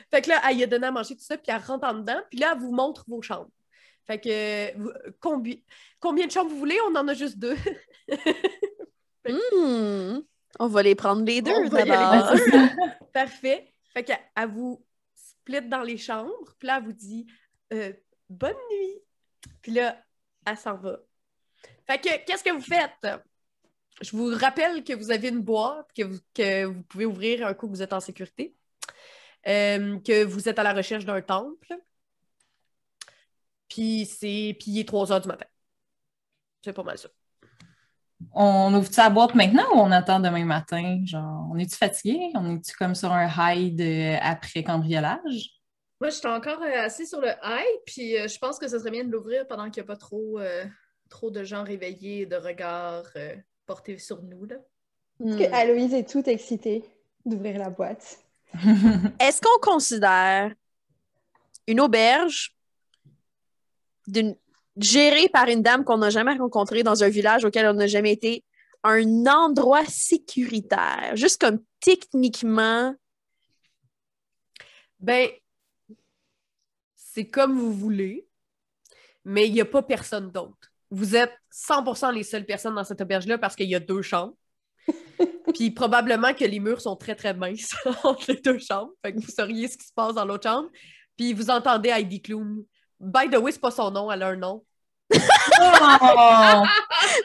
Fait que là, elle lui a donné à manger tout ça, puis elle rentre en dedans, puis là, elle vous montre vos chambres. Fait que, combien de chambres vous voulez? On en a juste 2. On va les prendre les 2 d'abord. Parfait. Fait qu'elle vous split dans les chambres, puis là, elle vous dit bonne nuit. Puis là, elle s'en va. Fait que, qu'est-ce que vous faites? Je vous rappelle que vous avez une boîte que vous pouvez ouvrir un coup que vous êtes en sécurité, que vous êtes à la recherche d'un temple, puis il est 3 heures du matin. C'est pas mal ça. On ouvre-tu la boîte maintenant ou on attend demain matin? Genre, on est-tu fatigué? On est-tu comme sur un high après cambriolage? Moi, je suis encore assis sur le high, puis je pense que ce serait bien de l'ouvrir pendant qu'il n'y a pas trop de gens réveillés, de regards portés sur nous. Là. Parce que Aloïse est toute excitée d'ouvrir la boîte. Est-ce qu'on considère une auberge gérée par une dame qu'on n'a jamais rencontrée dans un village auquel on n'a jamais été un endroit sécuritaire? Juste comme techniquement, Ben, c'est comme vous voulez, mais il n'y a pas personne d'autre. Vous êtes 100% les seules personnes dans cette auberge-là parce qu'il y a 2 chambres. Puis probablement que les murs sont très, très minces entre les 2 chambres. Fait que vous sauriez ce qui se passe dans l'autre chambre. Puis vous entendez Heidi Klum. By the way, c'est pas son nom, elle a un nom. Oh!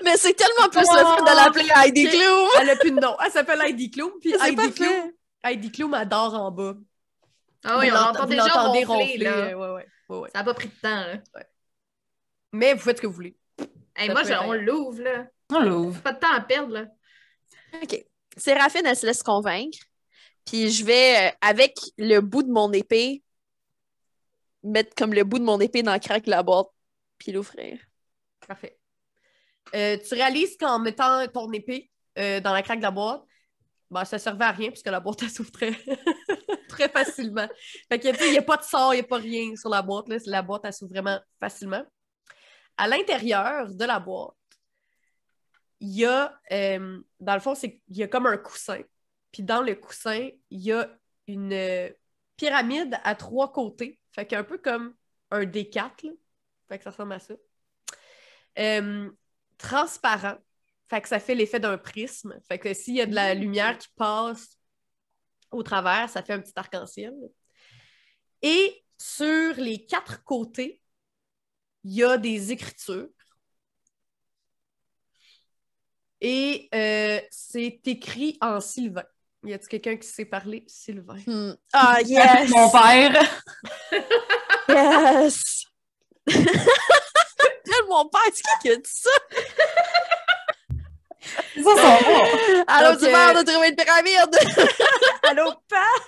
Mais c'est tellement plus le fun de l'appeler Heidi Klum. Elle a plus de nom. Elle s'appelle Heidi Klum. Puis C'est parfait. Heidi Klum adore en bas. Ah oui, on l'entend Vous déjà l'entendez ronfler, là. Ouais. Ça n'a pas pris de temps, là. Mais vous faites ce que vous voulez. Hey, Ça moi, peut être on l'ouvre, là. On l'ouvre. Pas de temps à perdre, là. OK. Séraphine, elle se laisse convaincre. Puis je vais, avec le bout de mon épée, mettre comme le bout de mon épée dans le crack de la boîte, puis l'ouvrir. Parfait. Tu réalises qu'en mettant ton épée dans la craque de la boîte, ben, ça servait à rien puisque la boîte, elle s'ouvre très, très facilement. Fait que, tu sais, il n'y a pas de sort, il n'y a pas rien sur la boîte. Là. La boîte, elle s'ouvre vraiment facilement. À l'intérieur de la boîte, il y a, dans le fond, il y a comme un coussin. Puis dans le coussin, il y a une pyramide à 3 côtés. Fait qu'un peu comme un D4, là. Fait que ça ressemble à ça. Transparent. Fait que ça fait l'effet d'un prisme. Fait que s'il y a de la lumière qui passe au travers, ça fait un petit arc-en-ciel. Et sur les 4 côtés, il y a des écritures. Et c'est écrit en sylvain. Y a-t-il quelqu'un qui sait parler sylvain? Ah, yes! Mon père! Yes! Mon père, c'est qui a dit ça? Ça, son mot! Allô, Donc, du maire de trouver une pyramide! Allô, père?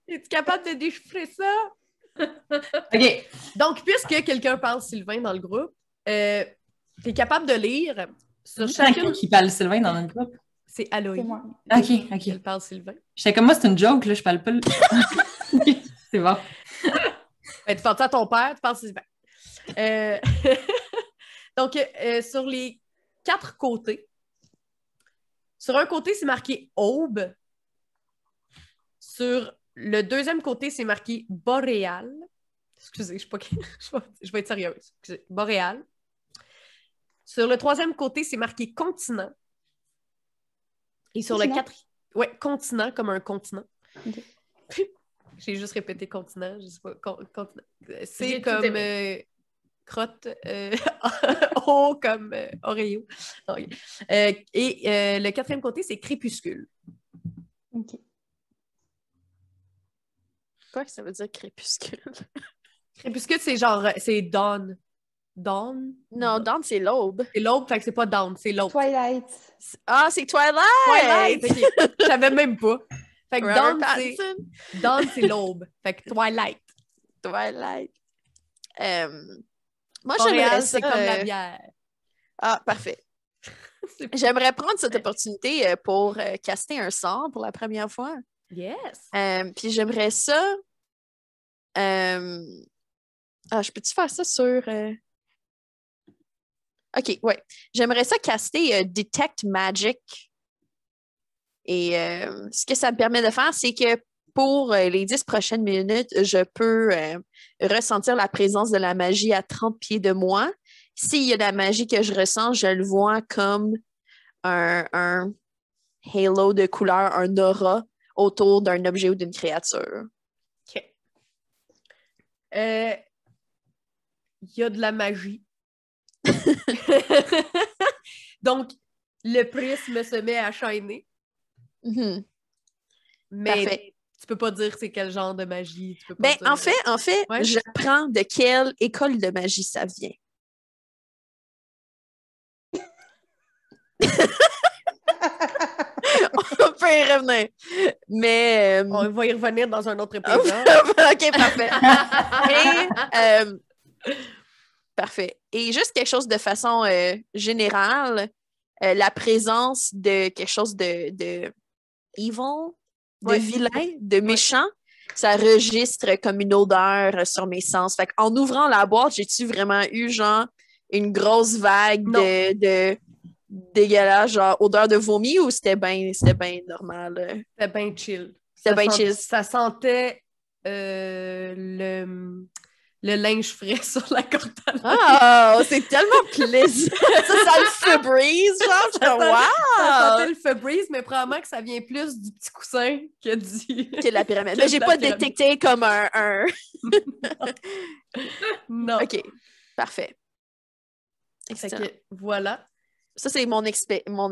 Es-tu capable de déchiffrer ça? OK. Donc, puisque quelqu'un parle sylvain dans le groupe, t'es capable de lire sur chacune... Qui parle Sylvain dans notre groupe? C'est Aloï. C'est moi. OK. Elle parle sylvain. J'étais comme moi, c'est une joke, là, je parle pas. C'est bon. Tu parles à ton père, tu parles sylvain. Donc, sur les 4 côtés, sur un côté, c'est marqué Aube. Sur le deuxième côté, c'est marqué Boréal. Excusez, je suis pas... je vais être sérieuse. Excusez. Boréal. Sur le troisième côté, c'est marqué Continent. Et sur le 4... Ouais, continent, comme un continent. Okay. J'ai juste répété continent, je sais pas. Continent. C'est J'ai comme crotte, O comme Oreo. Okay. Et le 4e côté, c'est crépuscule. OK. Quoi que ça veut dire crépuscule? Crépuscule, c'est genre, c'est dawn. Dawn? Non, dawn, c'est l'aube. C'est l'aube, fait que c'est pas dawn, c'est l'aube. Twilight. Ah, c'est Twilight! Twilight! Okay. Je savais même pas. Fait que Robert dawn, c'est l'aube. Fait que Twilight. Twilight. Moi, Montréal, j'aimerais c'est ça, comme la bière. Ah, parfait. J'aimerais prendre cette opportunité pour caster un sort pour la première fois. Yes! Puis j'aimerais ça... je peux-tu faire ça sur... OK, ouais. J'aimerais ça caster Detect Magic. Et ce que ça me permet de faire, c'est que pour les 10 prochaines minutes, je peux ressentir la présence de la magie à 30 pieds de moi. S'il y a de la magie que je ressens, je le vois comme un halo de couleur, un aura autour d'un objet ou d'une créature. OK. Il y a de la magie. Donc, le prisme se met à shiner. Mm-hmm. Mais Parfait. tu peux pas dire c'est quel genre de magie. Tu peux pas Ben, dire... en fait, Ouais. j'apprends de quelle école de magie ça vient. On peut y revenir. Mais... On va y revenir dans un autre épisode. OK, parfait. Et, parfait. Et juste quelque chose de façon générale, la présence de quelque chose de evil, de Ouais. vilain, de méchant, ça registre comme une odeur sur mes sens. Fait qu'en ouvrant la boîte, j'ai-tu vraiment eu genre une grosse vague de dégueulasse, genre odeur de vomi, ou c'était bien normal? C'était bien chill. C'était bien chill. Ça sentait le linge frais sur la corde à linge. Ah, c'est tellement plaisant. Ça le Febreze, genre. Wow! Ça sentait le Febreze, mais probablement que ça vient plus du petit coussin que du... Que la pyramide. Mais j'ai pas détecté comme un... Non. OK, parfait. Fait que, voilà. Ça, c'est mon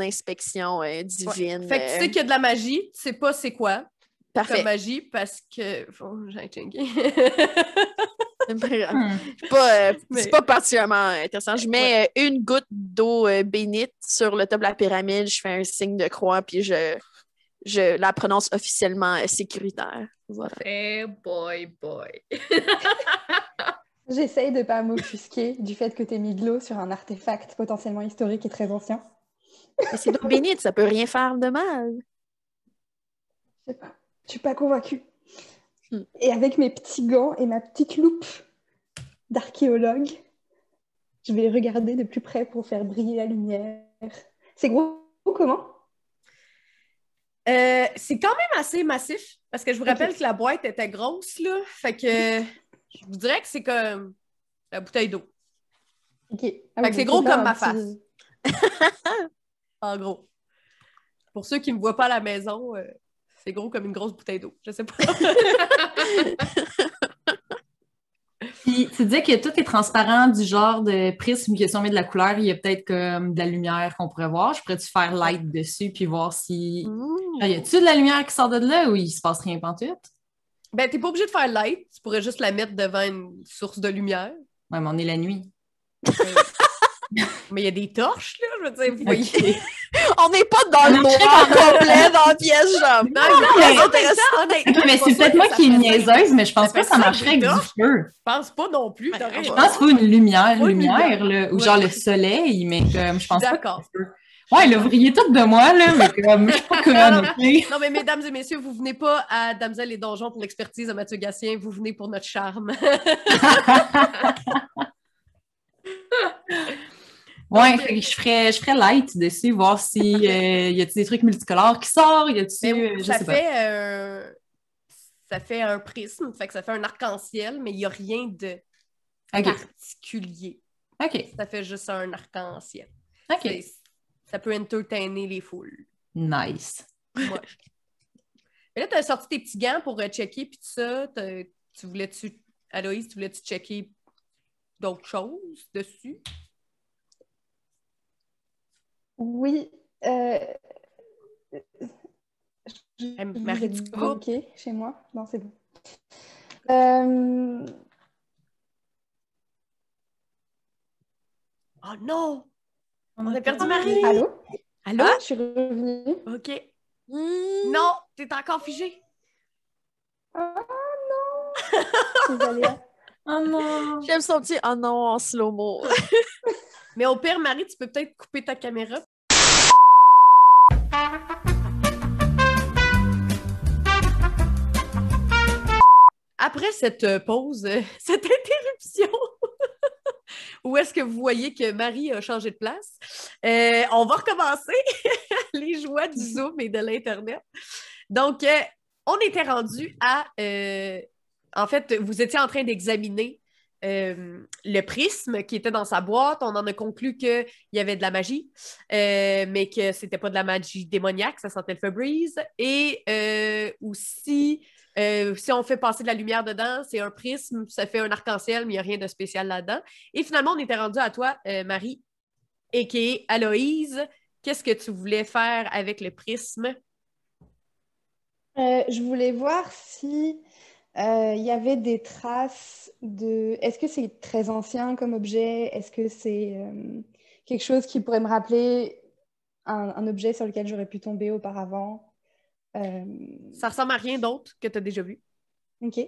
inspection divine. Ouais. Fait que tu sais qu'il y a de la magie, tu sais pas c'est quoi Parfait. comme magie, parce que... j'ai checké. C'est pas particulièrement intéressant. Je mets une goutte d'eau bénite sur le top de la pyramide, je fais un signe de croix, puis je la prononce officiellement sécuritaire. Voilà. Boy. J'essaye de pas m'offusquer du fait que tu aies mis de l'eau sur un artefact potentiellement historique et très ancien. Mais c'est l'eau bénite, ça peut rien faire de mal. Je sais pas. Je suis pas convaincue. Et avec mes petits gants et ma petite loupe d'archéologue, je vais regarder de plus près pour faire briller la lumière. C'est gros comment? C'est quand même assez massif, parce que je vous rappelle que la boîte était grosse, là. Fait que je vous dirais que c'est comme la bouteille d'eau. OK. Fait que c'est gros comme ma face. En gros. Pour ceux qui ne me voient pas à la maison, c'est gros comme une grosse bouteille d'eau. Je sais pas. Puis tu disais que tout est transparent du genre de prisme que si on met de la couleur, il y a peut-être comme de la lumière qu'on pourrait voir. Je pourrais-tu faire light dessus puis voir si... Genre, y a-tu de la lumière qui sort de là ou il se passe rien pantoute? Ben, t'es pas obligé de faire light. Tu pourrais juste la mettre devant une source de lumière. Ouais, mais on est la nuit. Mais il y a des torches, là. Je veux dire, vous voyez. Okay. On n'est pas dans le noir complet dans la pièce, genre. Mais c'est peut-être moi qui est niaiseuse, mais je pense pas que ça marcherait avec du feu. Je pense pas non plus. Je pense qu'il faut une lumière, là, ou genre le soleil, mais comme je pense pas. D'accord. Ouais, là, vous riez toutes de moi, là, mais comme je suis pas conne. Non, mais mesdames et messieurs, vous venez pas à Damsel et Donjons pour l'expertise de Mathieu Gatien, vous venez pour notre charme. Ouais, fait que je ferais light dessus, voir si y a-t-il des trucs multicolores qui sortent, y a-t-il, je sais pas. Ça fait un prisme, fait que ça fait un arc-en-ciel, mais il n'y a rien de particulier. OK. Ça fait juste un arc-en-ciel. OK. Ça peut entertainer les foules. Nice. Ouais. Mais là, tu as sorti tes petits gants pour checker, puis tout ça. Aloïse, tu voulais-tu checker d'autres choses dessus? Oui. Marie, tu coupes? OK, chez moi? Non, c'est bon. Oh non! On a perdu Marie! Allô? Allô? Ah, je suis revenue. OK. Non, t'es encore figée. Ah non! Désolée. Oh non! J'aime son petit « oh non » en slow-mo. Mais au pire, Marie, tu peux peut-être couper ta caméra. Après cette pause, cette interruption, où est-ce que vous voyez que Marie a changé de place, on va recommencer les joies du Zoom et de l'Internet. Donc, on était rendu à... en fait, vous étiez en train d'examiner le prisme qui était dans sa boîte. On en a conclu qu'il y avait de la magie, mais que c'était pas de la magie démoniaque, ça sentait le Febreze. Et aussi, si on fait passer de la lumière dedans, c'est un prisme, ça fait un arc-en-ciel, mais il n'y a rien de spécial là-dedans. Et finalement, on était rendu à toi, Marie, a.k.a. Aloïse. Qu'est-ce que tu voulais faire avec le prisme? Je voulais voir si il y avait des traces de... Est-ce que c'est très ancien comme objet? Est-ce que c'est quelque chose qui pourrait me rappeler un objet sur lequel j'aurais pu tomber auparavant? Ça ressemble à rien d'autre que tu as déjà vu. OK.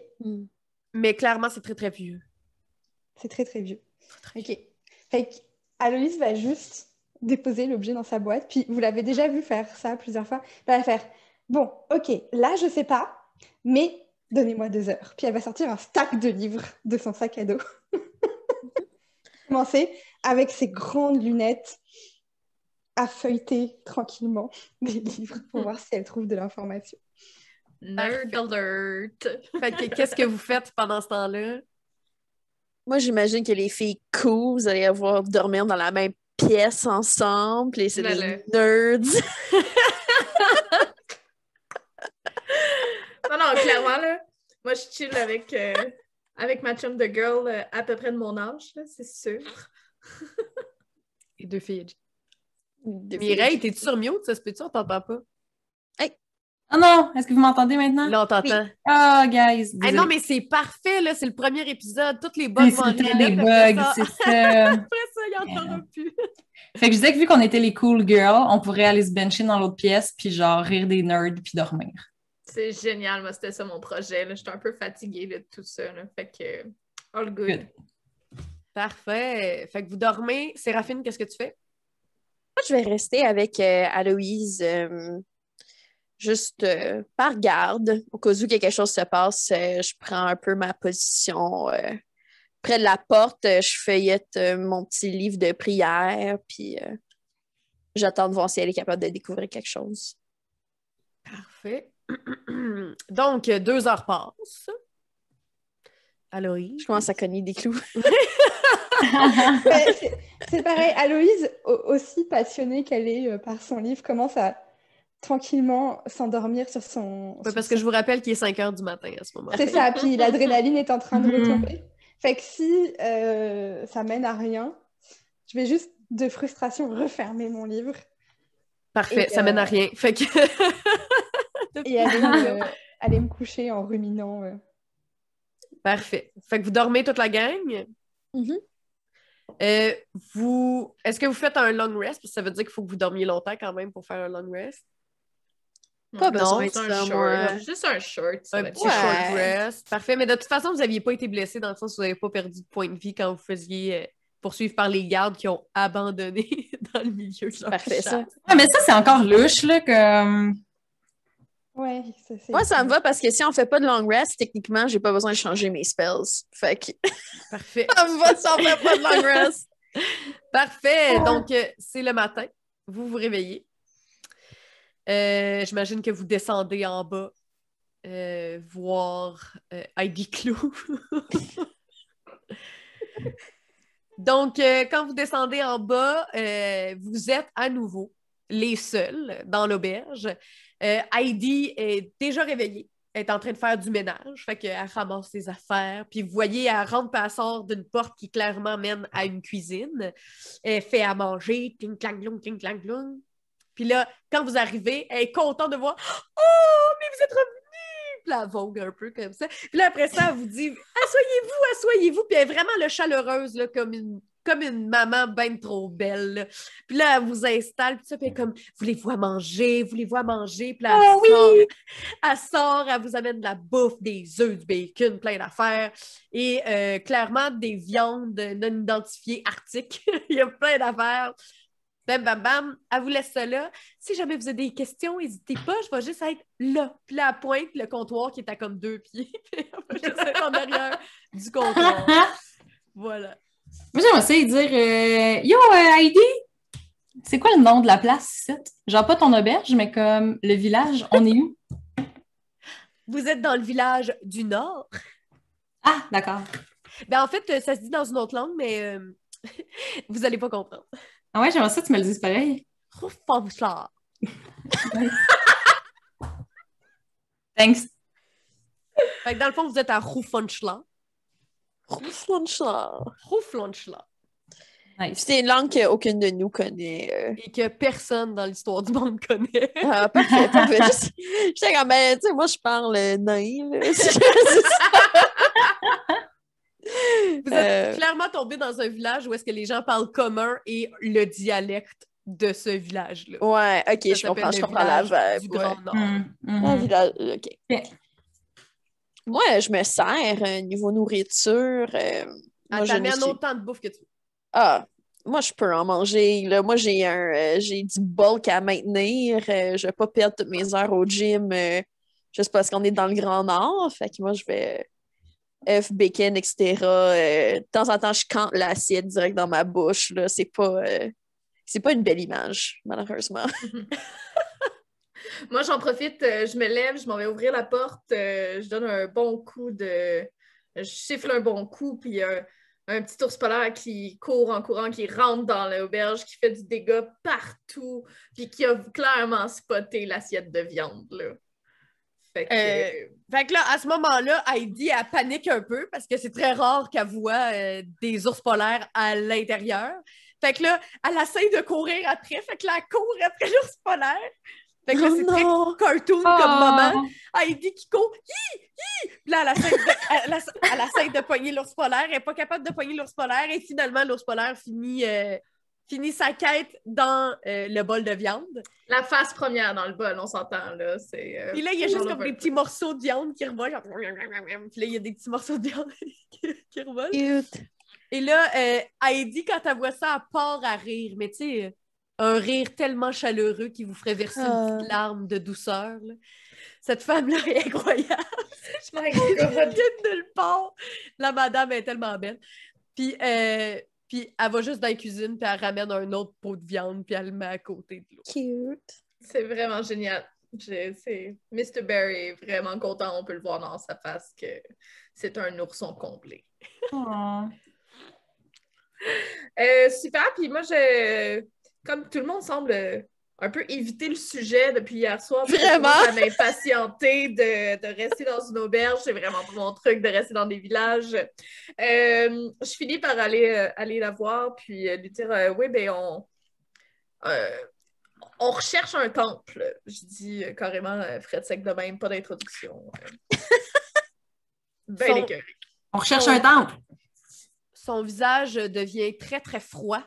Mais clairement, c'est très, très vieux. C'est très, très vieux. OK. Fait qu'Aloïse va juste déposer l'objet dans sa boîte, puis vous l'avez déjà vu faire ça plusieurs fois. Elle va faire, bon, OK, là, je sais pas, mais donnez-moi 2 heures. Puis elle va sortir un stack de livres de son sac à dos. Commencer avec ses grandes lunettes à feuilleter tranquillement des livres pour voir si elle trouve de l'information. Nerd alert! Fait que qu'est-ce que vous faites pendant ce temps-là? Moi, j'imagine que les filles cool, vous allez avoir dormir dans la même pièce ensemble, et c'est des nerds. Non, clairement, là, moi, je chill avec ma chum de girl à peu près de mon âge, là, c'est sûr. Et deux filles. Mireille, t'es-tu sur mute? Ça se peut-tu? On t'entend pas. Ah non! Est-ce que vous m'entendez maintenant? Là, on t'entend. Ah, guys! Ah non, mais c'est parfait, là. C'est le premier épisode. Toutes les bugs Oui, vont c'est le temps arriver. des Après bugs, ça- c'est ça. Après ça, il n'y en aura plus. Fait que je disais que vu qu'on était les cool girls, on pourrait aller se bencher dans l'autre pièce, puis genre rire des nerds, puis dormir. C'est génial, moi, c'était ça mon projet. Là. J'étais un peu fatiguée de tout ça. Là. Fait que, all good. Parfait. Fait que vous dormez. Séraphine, qu'est-ce que tu fais? Moi, je vais rester avec Aloïse, juste par garde. Au cas où quelque chose se passe, je prends un peu ma position près de la porte. Je feuillette mon petit livre de prière, puis j'attends de voir si elle est capable de découvrir quelque chose. Parfait. Donc, 2 heures passent. Aloïse? Je commence à cogner des clous. Ouais, c'est pareil. Aloïse, aussi passionnée qu'elle est par son livre, commence à tranquillement s'endormir sur son... Ouais, parce que je vous rappelle qu'il est 5 heures du matin à ce moment-là. C'est ça, puis l'adrénaline est en train de Mhm. retomber. Fait que si ça mène à rien, je vais juste, de frustration, refermer mon livre Parfait, Et, ça mène à rien. Fait que... et aller me coucher en ruminant. Parfait. Fait que vous dormez toute la gang? Mhm. Est-ce que vous faites un long rest? Parce que ça veut dire qu'il faut que vous dormiez longtemps quand même pour faire un long rest. Pas Non, besoin de c'est un ça, short. moi. Juste un short. Ça Un va être petit Ouais. short rest. Parfait. Mais de toute façon, vous n'aviez pas été blessé dans le sens où vous n'avez pas perdu de point de vie quand vous faisiez poursuivre par les gardes qui ont abandonné dans le milieu de leur Parfait, ça. chasse. Ah, mais ça, c'est encore louche, là, comme... Ouais, c'est... Moi, ça me va parce que si on fait pas de long rest, techniquement, j'ai pas besoin de changer mes spells. Fait que Parfait. ça me va si on fait pas de long rest. Parfait. Donc, c'est le matin. Vous vous réveillez. J'imagine que vous descendez en bas voir Heidi Klum. Donc, quand vous descendez en bas, vous êtes à nouveau les seuls dans l'auberge. Heidi est déjà réveillée. Elle est en train de faire du ménage. Fait qu'elle ramasse ses affaires. Puis vous voyez, elle rentre et elle sort d'une porte qui clairement mène à une cuisine. Elle fait à manger. Cling, clang, glong, cling, clang, glong. Puis là, quand vous arrivez, elle est contente de voir « Oh, mais vous êtes revenus! » Puis là, elle vogue un peu comme ça. Puis là, après ça, elle vous dit « Asseyez-vous, asseyez-vous! » Puis elle est vraiment là, chaleureuse, là, comme une maman ben trop belle. Là. Puis là, elle vous installe, puis ça, puis elle est comme « Voulez-vous à manger? Voulez-vous à manger? » Puis là, elle sort, elle vous amène de la bouffe, des œufs, du bacon, plein d'affaires. Et clairement, des viandes non identifiées arctiques. Il y a plein d'affaires. Bam, bam, bam, elle vous laisse ça là. Si jamais vous avez des questions, n'hésitez pas, je vais juste être là. Puis là, elle pointe le comptoir qui est à comme 2 pieds. Puis elle va juste être en arrière du comptoir. Voilà. Moi, j'aimerais ça lui dire Yo, Heidi, c'est quoi le nom de la place ici? Genre pas ton auberge, mais comme le village, on est où? Vous êtes dans le village du Nord. Ah, d'accord. Ben, en fait, ça se dit dans une autre langue, mais vous n'allez pas comprendre. Ah ouais, j'aimerais ça que tu me le dises pareil. Roufanchlar. Thanks. Fait que dans le fond, vous êtes à Roufanchlar. Roufanchlar. Nice. C'est une langue qu'aucune de nous connaît. Et que personne dans l'histoire du monde connaît. Ah, parfait, parfait. J'étais comme, ben, tu sais, moi, je parle nain, là. Vous êtes clairement tombé dans un village où est-ce que les gens parlent commun et le dialecte de ce village-là. Ouais, ok, Ça je comprends s'appelle la le village vibe. du Ouais. Grand Nord. Un village, ok. Ok. Moi, je me sers niveau nourriture. Moi, je ne T'amènes suis- autant de bouffe que tu veux. Ah, moi, je peux en manger. Là. Moi, j'ai du bulk à maintenir. Je vais pas perdre toutes mes heures au gym juste parce qu'on est dans le Grand Nord. Fait que moi, je vais œufs, bacon, etc. De temps en temps, je cante l'assiette direct dans ma bouche. Là. C'est pas une belle image, malheureusement. Moi, j'en profite, je me lève, je m'en vais ouvrir la porte, je donne un bon coup de... Je siffle un bon coup, puis un petit ours polaire qui court en courant, qui rentre dans l'auberge, qui fait du dégât partout, puis qui a clairement spoté l'assiette de viande, là. Fait que là, à ce moment-là, Heidi, elle panique un peu parce que c'est très rare qu'elle voit des ours polaires à l'intérieur. Fait que là, elle essaie de courir après. Fait que là, elle court après l'ours polaire. Fait que là, c'est très cartoon comme moment. Heidi qui court. Puis là, elle essaie de pogner l'ours polaire. Elle n'est pas capable de pogner l'ours polaire. Et finalement, l'ours polaire finit sa quête dans le bol de viande. La face première dans le bol, on s'entend, là. Puis là, il y a juste comme des petits morceaux de viande qui revolent. Genre... Puis là, il y a des petits morceaux de viande qui revolent. Cute. Et là, Heidi, quand elle voit ça, elle part à rire. Mais tu sais, un rire tellement chaleureux qui vous ferait verser une petite larme de douceur. Là. Cette femme-là est incroyable. Je m'en de nulle part. La madame est tellement belle. Puis elle va juste dans la cuisine, puis elle ramène un autre pot de viande, puis elle le met à côté de l'autre. Cute. C'est vraiment génial. Mr. Bear est vraiment content. On peut le voir dans sa face que c'est un ourson comblé. Super. Puis moi, comme tout le monde semble un peu éviter le sujet depuis hier soir. Vraiment? Ça m'impatienté de rester dans une auberge. C'est vraiment pas mon truc de rester dans des villages. Je finis par aller la voir puis lui dire oui, ben on recherche un temple. Je dis carrément Fred sec de même, pas d'introduction. Ben écœuré. On recherche un temple. Son visage devient très, très froid.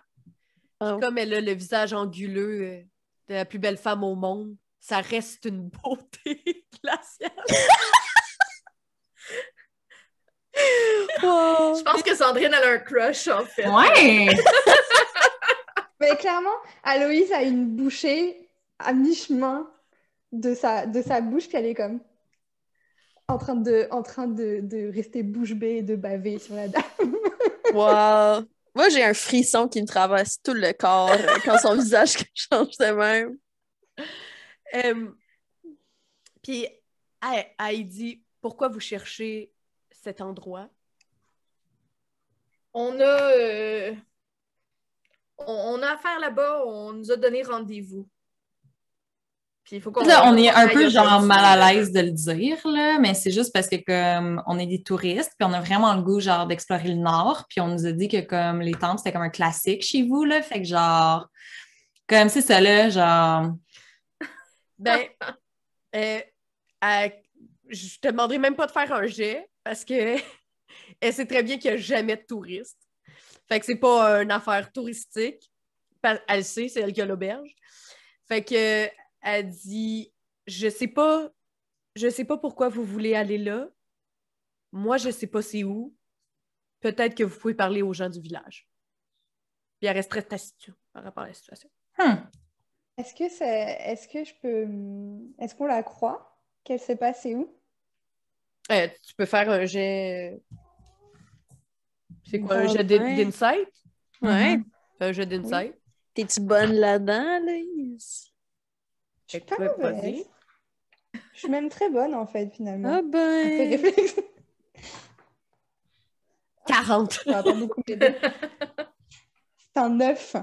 Comme elle a le visage anguleux de la plus belle femme au monde, ça reste une beauté glaciale. Je pense que Sandrine a un crush, en fait. Ouais! Mais clairement, Aloïs a une bouchée à mi-chemin de sa bouche, puis elle est comme en train de rester bouche bée et de baver sur la dame. Wow! Moi, j'ai un frisson qui me traverse tout le corps quand son visage change de même. Puis, Heidi, pourquoi vous cherchez cet endroit? On a affaire là-bas, on nous a donné rendez-vous. Puis il faut qu'on... Là, on est un peu genre mal à l'aise de le dire, là, mais c'est juste parce que comme on est des touristes, puis on a vraiment le goût genre d'explorer le Nord, puis on nous a dit que comme les temples, c'était comme un classique chez vous, là, fait que genre, comme c'est ça, là, genre... Ben, je te demanderai même pas de faire un jet, parce que elle sait très bien qu'il n'y a jamais de touristes. Fait que c'est pas une affaire touristique. Elle sait, c'est elle qui a l'auberge. Fait que elle dit je sais pas pourquoi vous voulez aller là. Moi, je sais pas c'est où. Peut-être que vous pouvez parler aux gens du village. Puis elle reste très taciturne par rapport à la situation. Est-ce qu'on la croit qu'elle sait pas c'est où? Tu peux faire un jet. C'est quoi, un jet d'insight? Ouais. Un jet d'insight. T'es-tu bonne là-dedans, Loïs? Je suis pas mauvaise. Je suis même très bonne, en fait, finalement. Ah ben... réflexe. 40. Ça va pas beaucoup m'aider. C'est un 9.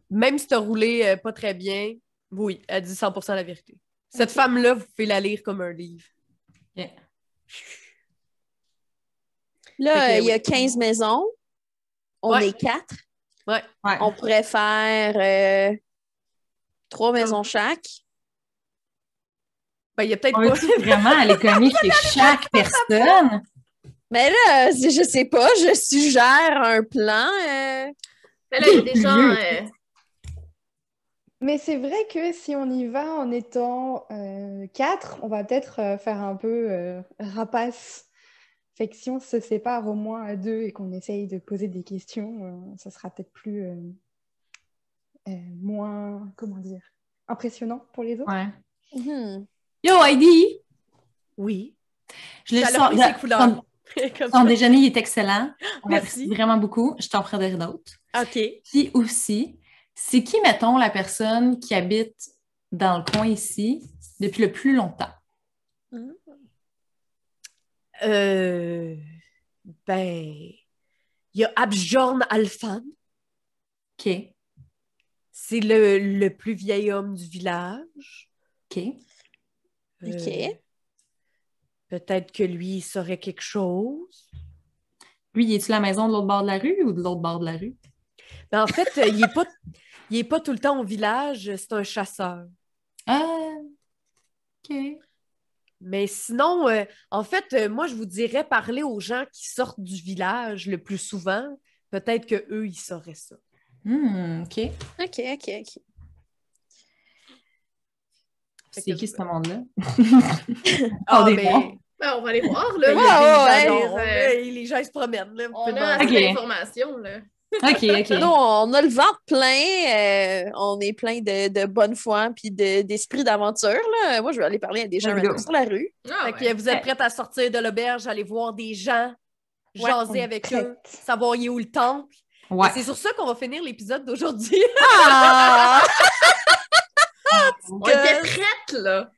Même si t'as roulé pas très bien, oui, elle dit 100% la vérité. Cette femme-là, vous pouvez la lire comme un livre. Yeah. Là, il y a 15 maisons. On est 4. Ouais. On pourrait faire 3 maisons chaque. Ben, il y a peut-être On veut vraiment aller cogner chez chaque personne? Mais là, je sais pas, je suggère un plan. Mais là, il y a des gens... Mais c'est vrai que si on y va en étant 4, on va peut-être faire un peu rapace. Fait que si on se sépare au moins à 2 et qu'on essaye de poser des questions, ça sera peut-être plus moins, comment dire, impressionnant pour les autres. Ouais. Mm-hmm. Yo, Heidi! Oui. Je l'ai sorti ses couleurs. Ton déjeuner, il est excellent. On Merci. apprécie vraiment beaucoup. Je t'en ferai d'autres. OK. Puis aussi, c'est qui, mettons, la personne qui habite dans le coin ici depuis le plus longtemps? Ben, il y a Abjorn Alfan. OK. C'est le plus vieil homme du village. OK. OK. Peut-être que lui, il saurait quelque chose. Lui, il est-tu la maison de l'autre bord de la rue ou de l'autre bord de la rue? Ben, en fait, il est pas tout le temps au village, c'est un chasseur. Ah, OK. Mais sinon, en fait, moi, je vous dirais parler aux gens qui sortent du village le plus souvent. Peut-être qu'eux, ils sauraient ça. OK. OK. C'est qui ce monde-là? Ah, des mais... bons. Ben, on va aller voir, là. Il y a des gens, les gens, ils se promènent. Là. Vous On pouvez a demander. assez d'informations, là. OK. Nous, on a le ventre plein, on est plein de bonne foi puis d'esprit d'aventure. Là. Moi, je vais aller parler à des gens Let's go. random sur la rue. Ah, Fait ouais. que vous êtes prêtes à sortir de l'auberge, aller voir des gens, jaser on est avec prête. eux, savoir il est où le temple. Ouais. Et c'est sur ça qu'on va finir l'épisode d'aujourd'hui. Ah! On était prêtes, là.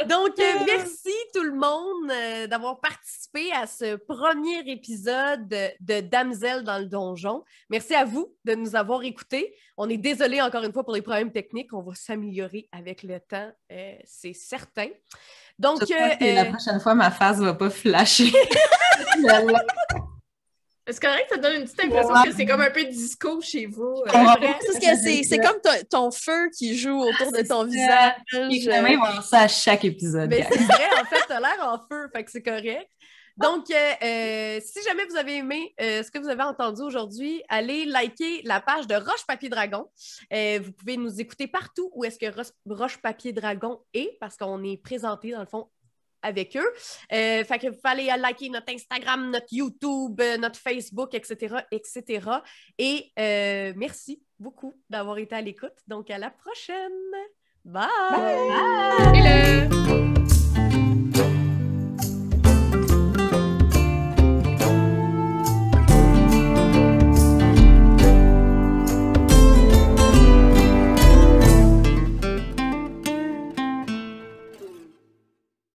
Donc, merci tout le monde d'avoir participé à ce premier épisode de Damsel dans le donjon. Merci à vous de nous avoir écoutés. On est désolé encore une fois pour les problèmes techniques. On va s'améliorer avec le temps, c'est certain. Donc, J'espère que la prochaine fois, ma face va pas flasher. C'est correct, ça donne une petite impression que c'est comme un peu disco chez vous. Parce que c'est comme ton feu qui joue autour de ton visage. Et finalement, ils vont lancer à chaque épisode. mais c'est vrai, en fait, t'as l'air en feu, fait que c'est correct. Donc, si jamais vous avez aimé ce que vous avez entendu aujourd'hui, allez liker la page de Roche Papier Dragon. Vous pouvez nous écouter partout où est-ce que Roche Papier Dragon est, parce qu'on est présenté, dans le fond, avec eux. Fait que vous allez liker notre Instagram, notre YouTube, notre Facebook, etc., etc. Et merci beaucoup d'avoir été à l'écoute. Donc, à la prochaine. Bye! Hello!